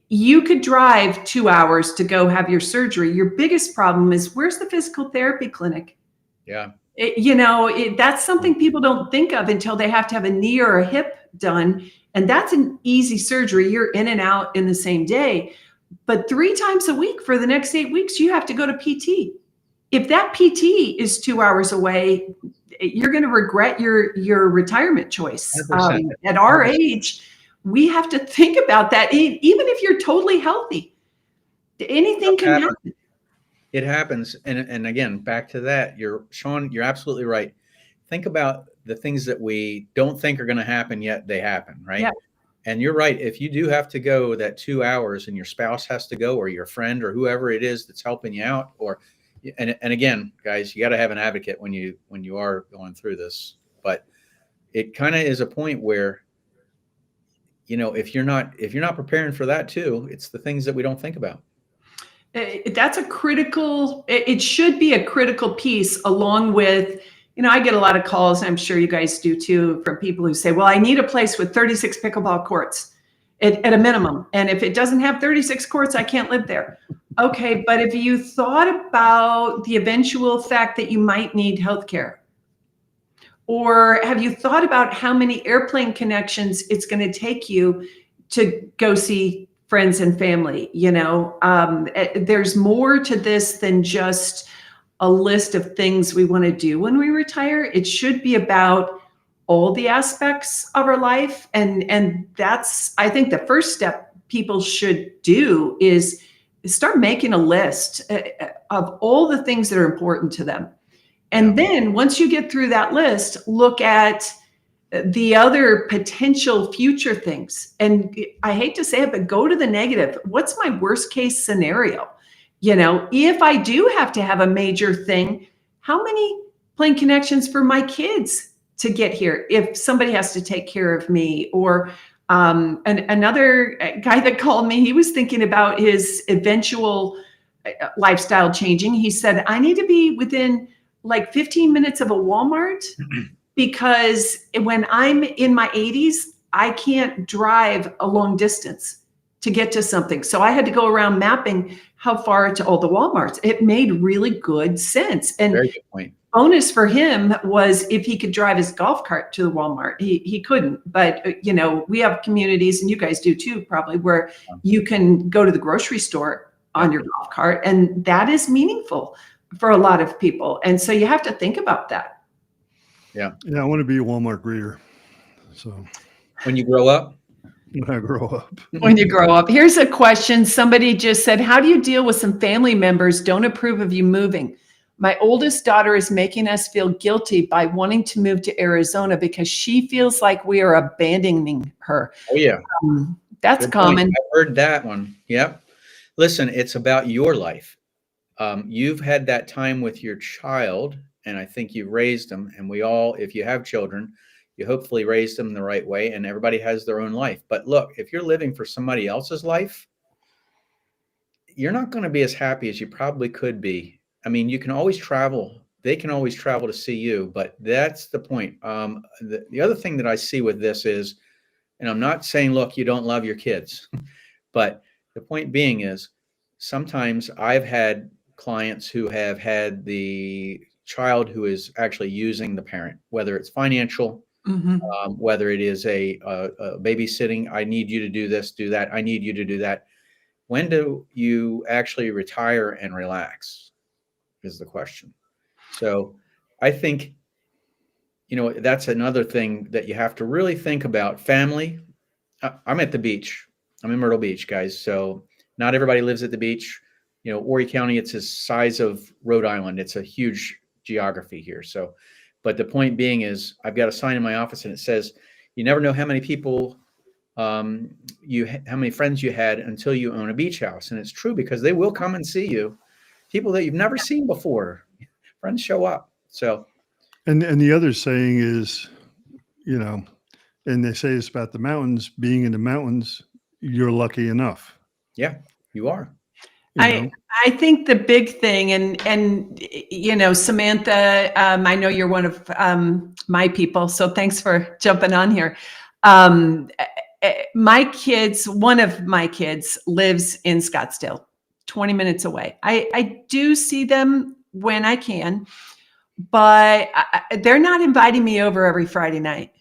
you could drive 2 hours to go have your surgery. Your biggest problem is, where's the physical therapy clinic? Yeah. That's something people don't think of until they have to have a knee or a hip done. And that's an easy surgery. You're in and out in the same day. But 3 times a week for the next 8 weeks, you have to go to PT. If that PT is 2 hours away, you're going to regret your retirement choice. At our age, we have to think about that. Even if you're totally healthy, anything can happen. It happens. And again, back to that, Sean, you're absolutely right. Think about the things that we don't think are going to happen, yet they happen, right? Yeah. And you're right. If you do have to go that 2 hours and your spouse has to go, or your friend or whoever it is that's helping you out, and again, guys, you got to have an advocate when you are going through this. But it kind of is a point where, if you're not preparing for that too, it's the things that we don't think about. That's it should be a critical piece, along with, I get a lot of calls, I'm sure you guys do too, from people who say, well, I need a place with 36 pickleball courts at a minimum. And if it doesn't have 36 courts, I can't live there. Okay, but if you thought about the eventual fact that you might need healthcare, or have you thought about how many airplane connections it's going to take you to go see friends and family? There's more to this than just a list of things we want to do when we retire. It should be about all the aspects of our life. And that's, I think, the first step people should do is start making a list of all the things that are important to them. And then once you get through that list, look at the other potential future things. And I hate to say it, but go to the negative. What's my worst case scenario? If I do have to have a major thing, how many plane connections for my kids to get here if somebody has to take care of me? Or another guy that called me, he was thinking about his eventual lifestyle changing. He said, I need to be within like 15 minutes of a Walmart because when I'm in my 80s, I can't drive a long distance to get to something. So I had to go around mapping how far to all the Walmarts. It made really good sense. And very good point. Bonus for him was if he could drive his golf cart to the Walmart. He couldn't, but we have communities, and you guys do too, probably, where you can go to the grocery store on your golf cart, and that is meaningful for a lot of people. And so you have to think about that. Yeah, I want to be a Walmart greeter. So when you grow up. When I grow up. When you grow up. Here's a question. Somebody just said, how do you deal with some family members don't approve of you moving? My oldest daughter is making us feel guilty by wanting to move to Arizona because she feels like we are abandoning her. Oh, yeah. That's good common. Point. I heard that one. Yep. Listen, it's about your life. You've had that time with your child, and I think you've raised them. And we all, if you have children, you hopefully raised them the right way, and everybody has their own life. But look, if you're living for somebody else's life, you're not going to be as happy as you probably could be. I mean, you can always travel. They can always travel to see you, but that's the point. The other thing that I see with this is, and I'm not saying, look, you don't love your kids, but the point being is sometimes I've had clients who have had the child who is actually using the parent, whether it's financial, whether it is a babysitting. I need you to do this, do that. I need you to do that. When do you actually retire and relax? is the question. So I think, that's another thing that you have to really think about. Family. I'm at the beach. I'm in Myrtle Beach, guys. So not everybody lives at the beach. Horry County, it's the size of Rhode Island. It's a huge geography here. So, but the point being is I've got a sign in my office and it says, you never know how many people, how many friends you had until you own a beach house. And it's true, because they will come and see you. People that you've never seen before, friends show up. So, and the other saying is, and they say it's about the mountains, being in the mountains, you're lucky enough. Yeah, you are. I think the big thing, and Samantha, I know you're one of my people, so thanks for jumping on here. One of my kids lives in Scottsdale, 20 minutes away. I do see them when I can, but they're not inviting me over every Friday night.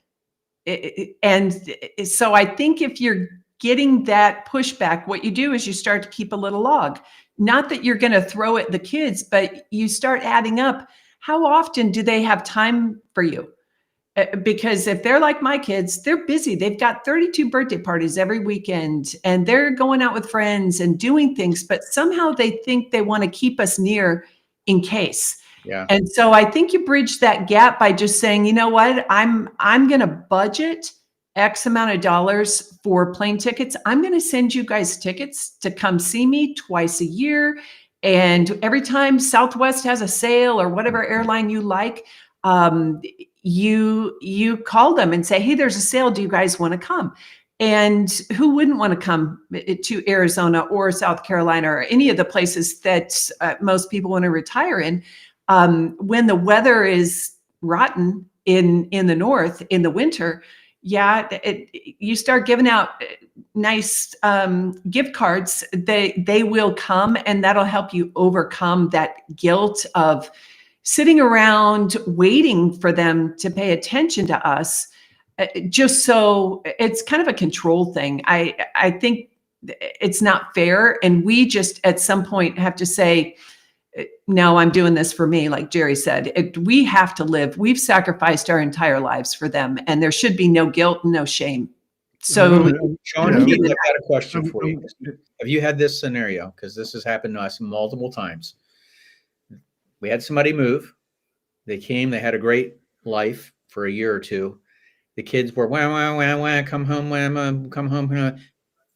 And so I think if you're getting that pushback, what you do is you start to keep a little log. Not that you're going to throw at the kids, but you start adding up. How often do they have time for you? Because if they're like my kids, they're busy. They've got 32 birthday parties every weekend, and they're going out with friends and doing things, but somehow they think they want to keep us near in case. Yeah. And so I think you bridge that gap by just saying, you know what, I'm going to budget X amount of dollars for plane tickets. I'm going to send you guys tickets to come see me twice a year. And every time Southwest has a sale or whatever airline you like, you call them and say, hey, there's a sale. Do you guys want to come? And who wouldn't want to come to Arizona or South Carolina or any of the places that most people want to retire in? When the weather is rotten in the north in the winter, you start giving out nice gift cards. They will come, and that'll help you overcome that guilt of sitting around waiting for them to pay attention to us. Just so it's kind of a control thing. I think it's not fair, and we just at some point have to say, no, I'm doing this for me. Like Jerry said, we have to live. We've sacrificed our entire lives for them, and there should be no guilt, no shame. So, Sean, I've got a question for you. Have you had this scenario? Because this has happened to us multiple times. We had somebody move. They came. They had a great life for a year or two. The kids were, come home, come home.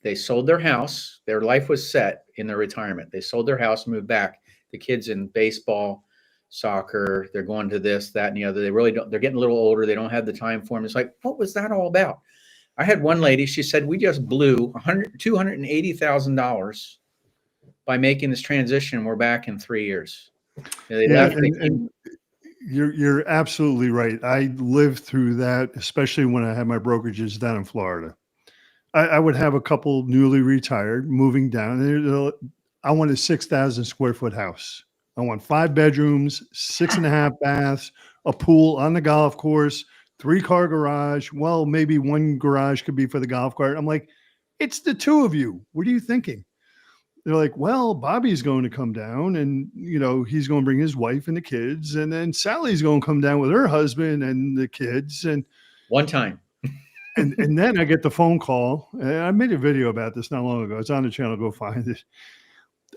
They sold their house. Their life was set in their retirement. They sold their house, moved back. The kids in baseball, soccer, they're going to this, that, and the other. They really don't, they're getting a little older. They don't have the time for them. It's like, what was that all about? I had one lady, she said, we just blew $280,000 by making this transition. We're back in 3 years. They left. And you're absolutely right. I lived through that, especially when I had my brokerages down in Florida. I would have a couple newly retired moving down. I want a 6,000 square foot house. I want 5 bedrooms, 6.5 baths, a pool on the golf course, 3-car garage. Well, maybe 1 garage could be for the golf cart. I'm like, it's the 2 of you. What are you thinking? They're like, well, Bobby's going to come down and, he's going to bring his wife and the kids. And then Sally's going to come down with her husband and the kids. And one time. and then I get the phone call. And I made a video about this not long ago. It's on the channel. Go find it.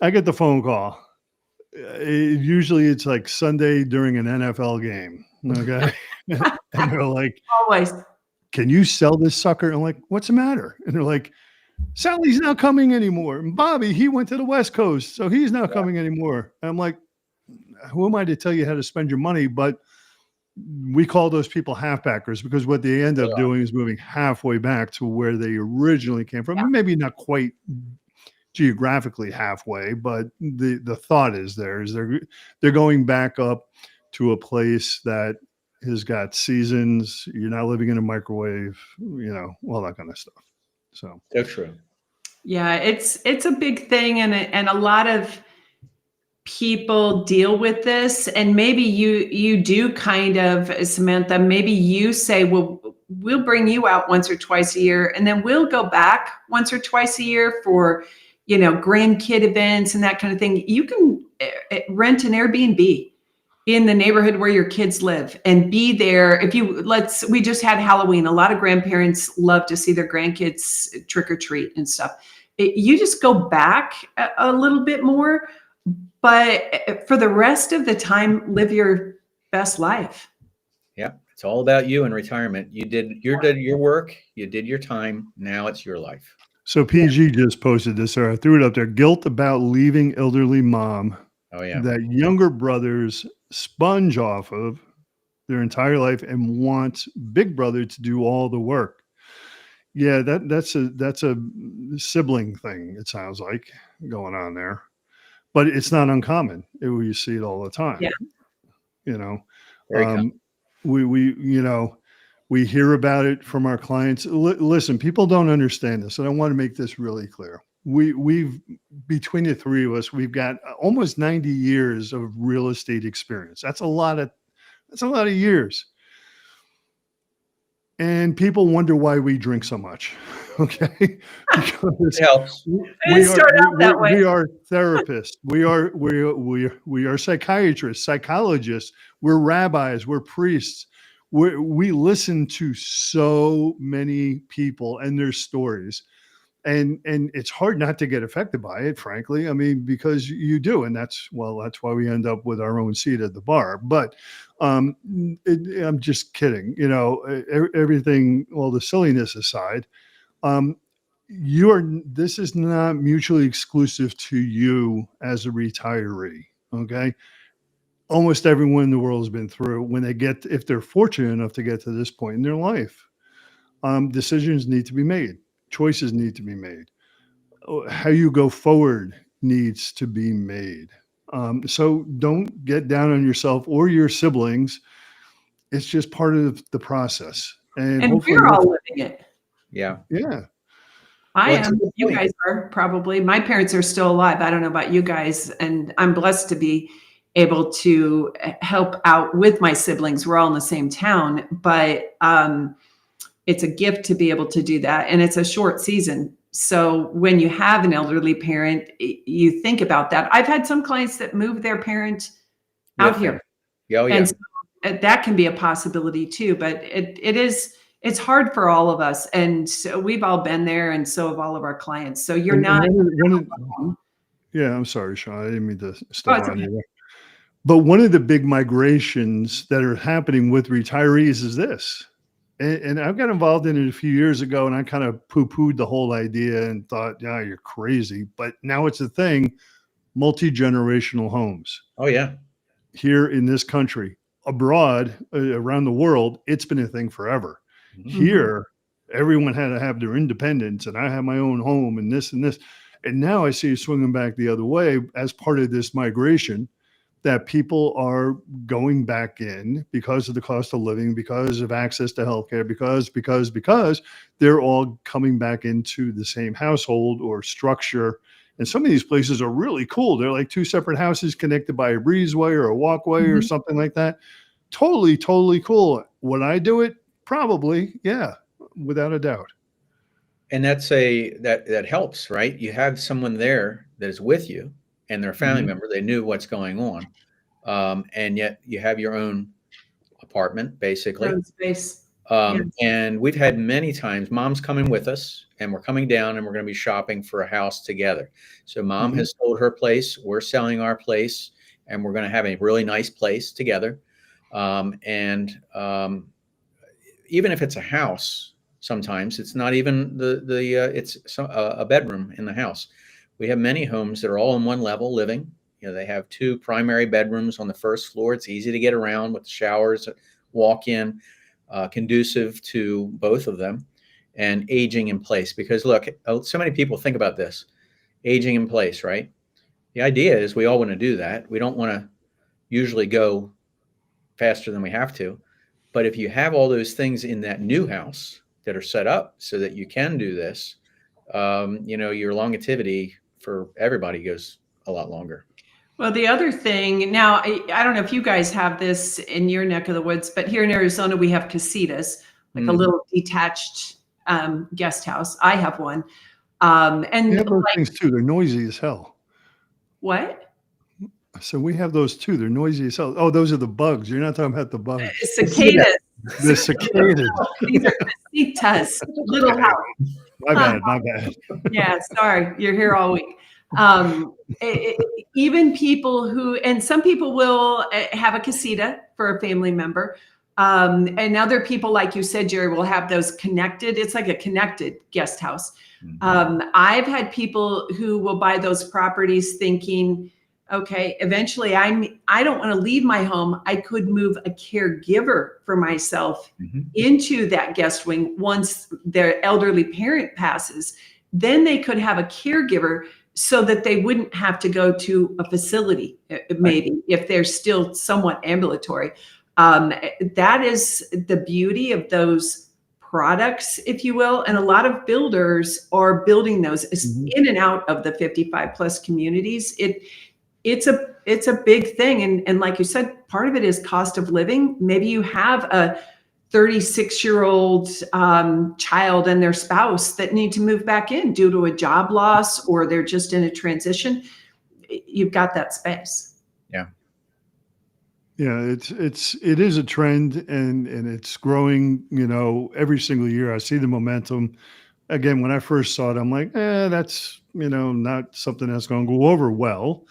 I get the phone call. Usually it's like Sunday during an NFL game. Okay. And they're like, always, can you sell this sucker? I'm like, what's the matter? And they're like, Sally's not coming anymore. And Bobby, he went to the West Coast, so he's not coming anymore. And I'm like, who am I to tell you how to spend your money? But we call those people halfbackers, because what they end up doing is moving halfway back to where they originally came from. Maybe not quite geographically halfway, but the thought is they're going back up to a place that has got seasons. You're not living in a microwave, all that kind of stuff. So true. Yeah, it's a big thing, and a lot of people deal with this. And maybe you do kind of, Samantha, maybe you say, well, we'll bring you out once or twice a year, and then we'll go back once or twice a year for grandkid events and that kind of thing, you can rent an Airbnb in the neighborhood where your kids live and be there. We just had Halloween. A lot of grandparents love to see their grandkids trick or treat and stuff. You just go back a little bit more, but for the rest of the time, live your best life. Yeah. It's all about you in retirement. You did your work, you did your time. Now it's your life. So PG just posted this, or I threw it up there. Guilt about leaving elderly mom Oh yeah. that younger brothers sponge off of their entire life and want big brother to do all the work. Yeah, that's a sibling thing, it sounds like, going on there. But it's not uncommon. You see it all the time. Yeah. Very common. We hear about it from our clients. Listen, people don't understand this, and I want to make this really clear. We've between the three of us, we've got almost 90 years of real estate experience. That's a lot of years. And people wonder why we drink so much. Okay. Because It helps. we are therapists. We are psychiatrists, psychologists. We're rabbis. We're priests. We listen to so many people and their stories. And it's hard not to get affected by it, frankly. I mean, because you do. And that's why we end up with our own seat at the bar. But I'm just kidding. Everything, all the silliness aside, this is not mutually exclusive to you as a retiree. Okay. Almost everyone in the world has been through if they're fortunate enough to get to this point in their life. Decisions need to be made. Choices need to be made. How you go forward needs to be made. So don't get down on yourself or your siblings. It's just part of the process. And we're all living it. Yeah. Yeah. I am. You guys are probably. My parents are still alive. I don't know about you guys. And I'm blessed to be able to help out with my siblings. We're all in the same town, but it's a gift to be able to do that. And it's a short season. So when you have an elderly parent, you think about that. I've had some clients that move their parent out here. Oh, yeah. And so that can be a possibility too, but it's hard for all of us. And so we've all been there, and so have all of our clients. So you're not. Yeah, I'm sorry, Sean. I didn't mean to step on you there. But one of the big migrations that are happening with retirees is this. And I got involved in it a few years ago, and I kind of poo-pooed the whole idea and thought, yeah, you're crazy. But now it's a thing, multi-generational homes. Oh, yeah. Here in this country, abroad, around the world, it's been a thing forever. Mm-hmm. Here, everyone had to have their independence, and I have my own home and this and this. And now I see it swinging back the other way as part of this migration, that people are going back in because of the cost of living, because of access to healthcare, because they're all coming back into the same household or structure. And some of these places are really cool. They're like two separate houses connected by a breezeway or a walkway or something like that. Totally, totally cool. Would I do it? Probably. Yeah, without a doubt. And that helps, right? You have someone there that is with you, and they're a family member. They knew what's going on. And yet you have your own apartment, basically. Own space. And we've had many times mom's coming with us, and we're coming down, and we're going to be shopping for a house together. So mom has sold her place. We're selling our place, and we're going to have a really nice place together. Even if it's a house, sometimes it's not even it's a bedroom in the house. We have many homes that are all on one level living. They have two primary bedrooms on the first floor. It's easy to get around with showers, walk in, conducive to both of them, and aging in place. Because look, so many people think about this, aging in place, right? The idea is we all want to do that. We don't want to usually go faster than we have to. But if you have all those things in that new house that are set up so that you can do this, your longevity for everybody goes a lot longer. Well, the other thing now, I don't know if you guys have this in your neck of the woods, but here in Arizona, we have casitas, like a little detached guest house. I have one. And We have those like, things too. They're noisy as hell. what? So we have those too. They're noisy as hell. Oh, those are the bugs. You're not talking about the bugs. Cicadas. The cicadas. These are casitas, little Okay. house. My bad. My bad. Yeah, sorry, you're here all week. Even people who, and some people will have a casita for a family member. And other people, like you said, Jerry, will have those connected. It's like a connected guest house. I've had people who will buy those properties thinking, okay, eventually I don't want to leave my home. I could move a caregiver for myself into that guest wing once their elderly parent passes. Then they could have a caregiver so that they wouldn't have to go to a facility, maybe, if they're still somewhat ambulatory. That is the beauty of those products, if you will. And a lot of builders are building those in and out of the 55 plus communities. It's a big thing. And like you said, part of it is cost of living. Maybe you have a 36-year-old child and their spouse that need to move back in due to a job loss, or they're just in a transition. You've got that space. Yeah. Yeah, it is a trend, and it's growing, every single year. I see the momentum. Again, when I first saw it, I'm like, that's, not something that's going to go over well.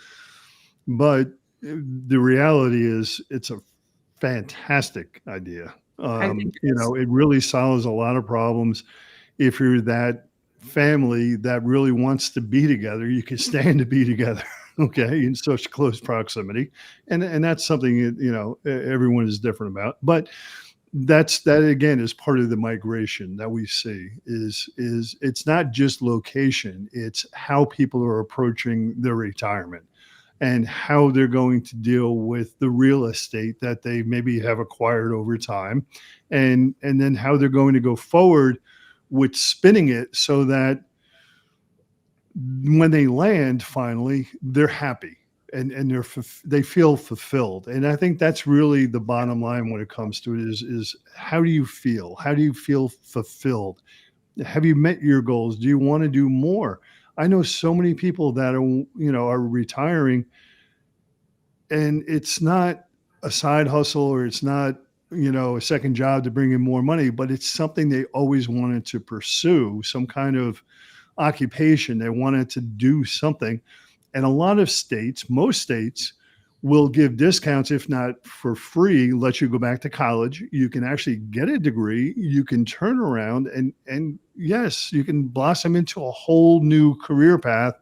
But the reality is it's a fantastic idea. It really solves a lot of problems. If you're that family that really wants to be together, you can stand to be together, okay, in such close proximity. And that's something, everyone is different about. But that again is part of the migration that we see is it's not just location, it's how people are approaching their retirement and how they're going to deal with the real estate that they maybe have acquired over time, and then how they're going to go forward with spinning it so that when they land finally, they're happy and they feel fulfilled. And I think that's really the bottom line when it comes to it is how do you feel? How do you feel fulfilled? Have you met your goals? Do you want to do more? I know so many people that are retiring, and it's not a side hustle, or it's not, a second job to bring in more money, but it's something they always wanted to pursue, some kind of occupation. They wanted to do something. And a lot of states, most states, will give discounts, if not for free, let you go back to college. You can actually get a degree. You can turn around and yes, you can blossom into a whole new career path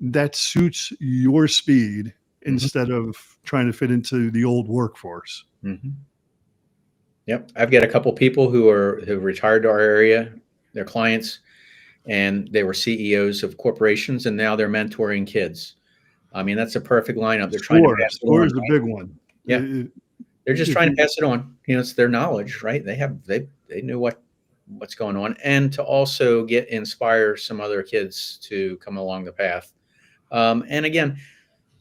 that suits your speed instead of trying to fit into the old workforce. Yep. I've got a couple people who retired to our area, their clients, and they were CEOs of corporations, and now they're mentoring kids. I mean, that's a perfect lineup. They're trying to pass it on. Is a big one. Yeah. They're just trying to pass it on. It's their knowledge, right? They knew what's going on, and to also inspire some other kids to come along the path. And again,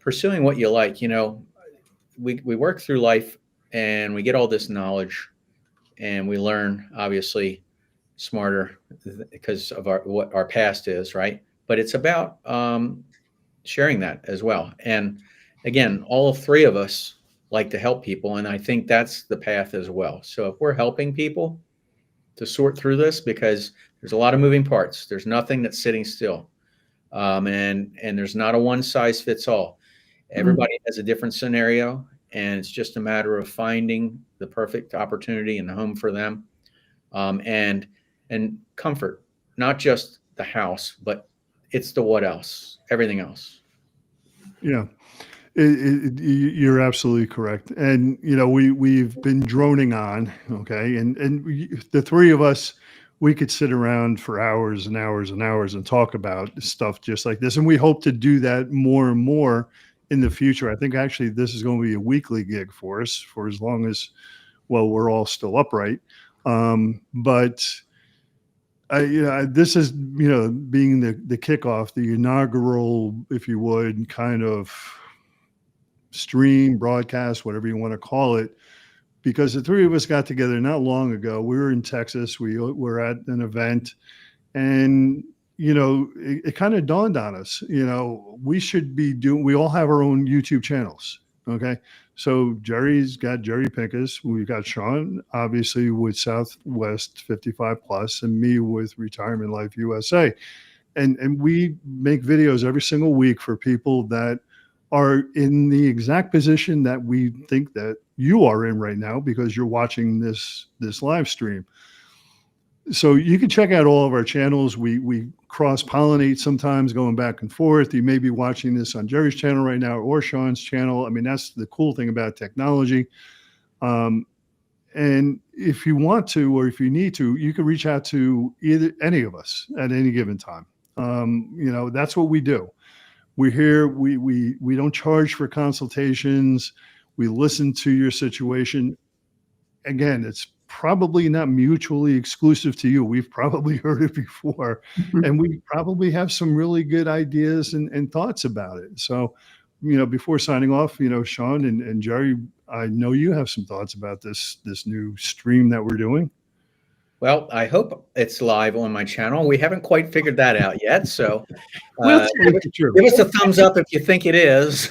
pursuing what you like. We work through life and we get all this knowledge, and we learn obviously smarter because of what our past is, right? But it's about sharing that as well. And again, all three of us like to help people, and I think that's the path as well. So if we're helping people to sort through this, because there's a lot of moving parts, there's nothing that's sitting still, and there's not a one size fits all. Everybody has a different scenario, and it's just a matter of finding the perfect opportunity and home for them, and comfort, not just the house, but it's the what else, everything else. Yeah, you're absolutely correct. And, we've been droning on, okay? And the three of us, we could sit around for hours and hours and hours and talk about stuff just like this. And we hope to do that more and more in the future. I think actually this is going to be a weekly gig for us for as long as, we're all still upright. But this is, being the kickoff, the inaugural, if you would, kind of stream, broadcast, whatever you want to call it, because the three of us got together not long ago. We were in Texas. We were at an event, and, it kind of dawned on us, we all have our own YouTube channels. Okay. So Jerry's got Jerry Pincus. We've got Sean, obviously, with Southwest 55 Plus, and me with Retirement Life USA. And we make videos every single week for people that are in the exact position that we think that you are in right now, because you're watching this live stream. So you can check out all of our channels. We cross-pollinate sometimes, going back and forth. You may be watching this on Jerry's channel right now or Sean's channel. I mean, that's the cool thing about technology. And if you want to, or if you need to, you can reach out to any of us at any given time. That's what we do. We're here. We don't charge for consultations. We listen to your situation. Again, it's probably not mutually exclusive to you. We've probably heard it before, and we probably have some really good ideas and thoughts about it. So, before signing off, Sean and Jerry, I know you have some thoughts about this new stream that we're doing. Well, I hope it's live on my channel. We haven't quite figured that out yet. So give us a thumbs up if you think it is.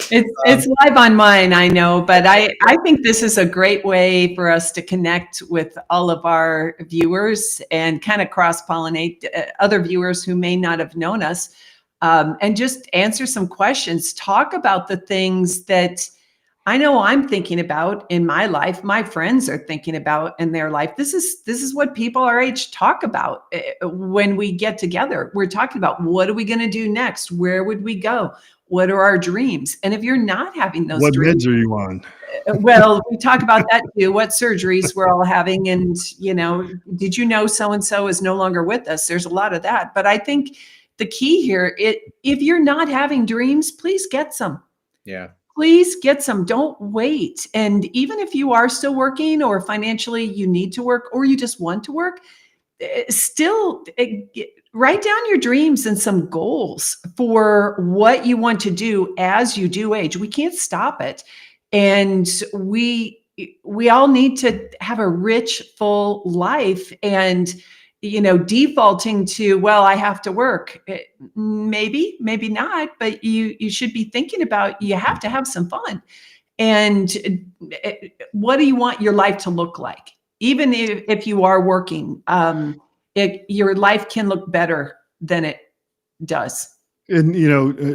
It's live on mine, I know, but I think this is a great way for us to connect with all of our viewers and kind of cross-pollinate other viewers who may not have known us, and just answer some questions, talk about the things that I know I'm thinking about in my life, my friends are thinking about in their life. This is what people our age talk about when we get together. We're talking about, what are we going to do next? Where would we go? What are our dreams? And if you're not having those dreams, what meds are you on? Well, we talk about that too, what surgeries we're all having. And, did you know so-and-so is no longer with us? There's a lot of that. But I think the key here, if you're not having dreams, please get some. Yeah. Please get some. Don't wait. And even if you are still working, or financially you need to work, or you just want to work, still write down your dreams and some goals for what you want to do as you do age. We can't stop it. And we all need to have a rich, full life. And defaulting to, well, I have to work. Maybe not, but you should be thinking about, you have to have some fun. And what do you want your life to look like? Even if you are working, your life can look better than it does. And,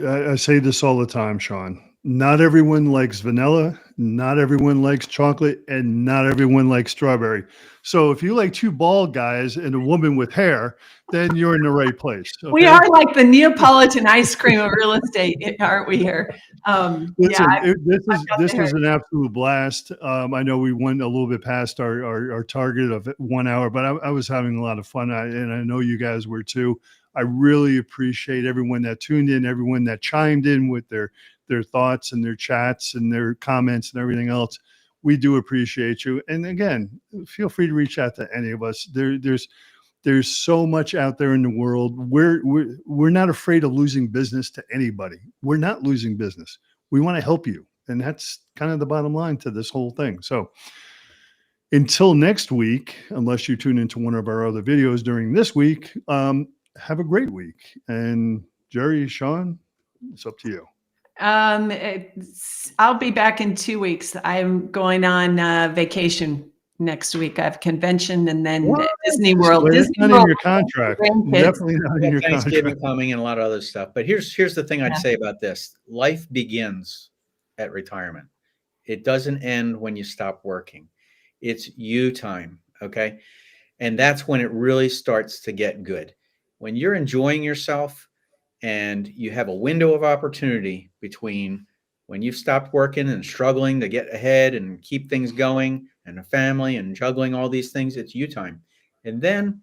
I say this all the time, Sean. Not everyone likes vanilla, not everyone likes chocolate, and not everyone likes strawberry. So if you like two bald guys and a woman with hair, then you're in the right place. Okay? We are like the Neapolitan ice cream of real estate, aren't we here? Listen, this was an absolute blast. I know we went a little bit past our target of 1 hour, but I was having a lot of fun, and I know you guys were too. I really appreciate everyone that tuned in, everyone that chimed in with their thoughts and their chats and their comments and everything else. We do appreciate you. And again, feel free to reach out to any of us. There's so much out there in the world. We're not afraid of losing business to anybody. We're not losing business. We want to help you. And that's kind of the bottom line to this whole thing. So until next week, unless you tune into one of our other videos during this week, have a great week. And Jerry, Sean, it's up to you. I'll be back in 2 weeks. I'm going on vacation next week. I have a convention, and then Disney World. Well, Disney not World in your contract. Definitely not in your Thanksgiving contract. coming and a lot of other stuff. But here's the thing I'd say about this. Life begins at retirement. It doesn't end when you stop working. It's you time. Okay. And that's when it really starts to get good. When you're enjoying yourself, and you have a window of opportunity between when you've stopped working and struggling to get ahead and keep things going, and a family and juggling all these things, it's you time. And then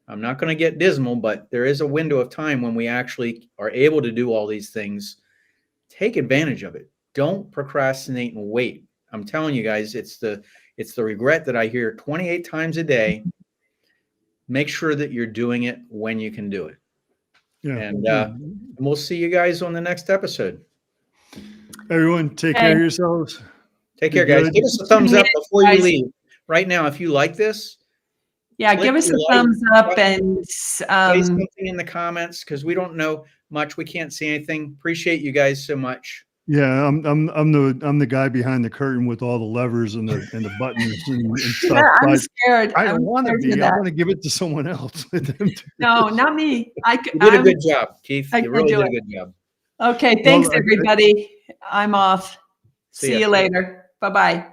I'm not going to get dismal, but there is a window of time when we actually are able to do all these things. Take advantage of it. Don't procrastinate and wait. I'm telling you guys, it's the regret that I hear 28 times a day. Make sure that you're doing it when you can do it. Yeah. And we'll see you guys on the next episode. Everyone, take care of yourselves. Take care, guys. Give us a thumbs up before you leave. Right now, if you like this, Yeah, Click give us a like, thumbs up and say something in the comments because we don't know much. We can't see anything. Appreciate you guys so much. Yeah, I'm the guy behind the curtain with all the levers and the buttons and stuff. yeah, I'm But scared. I I'm don't want to scared for be. I that. want to give it to someone else. Let them do No, this. not me. You did a good job, Keith. I You can really do did a it. good job. Okay, Well, thanks everybody. I'm off. See See ya. you later. Bye-bye.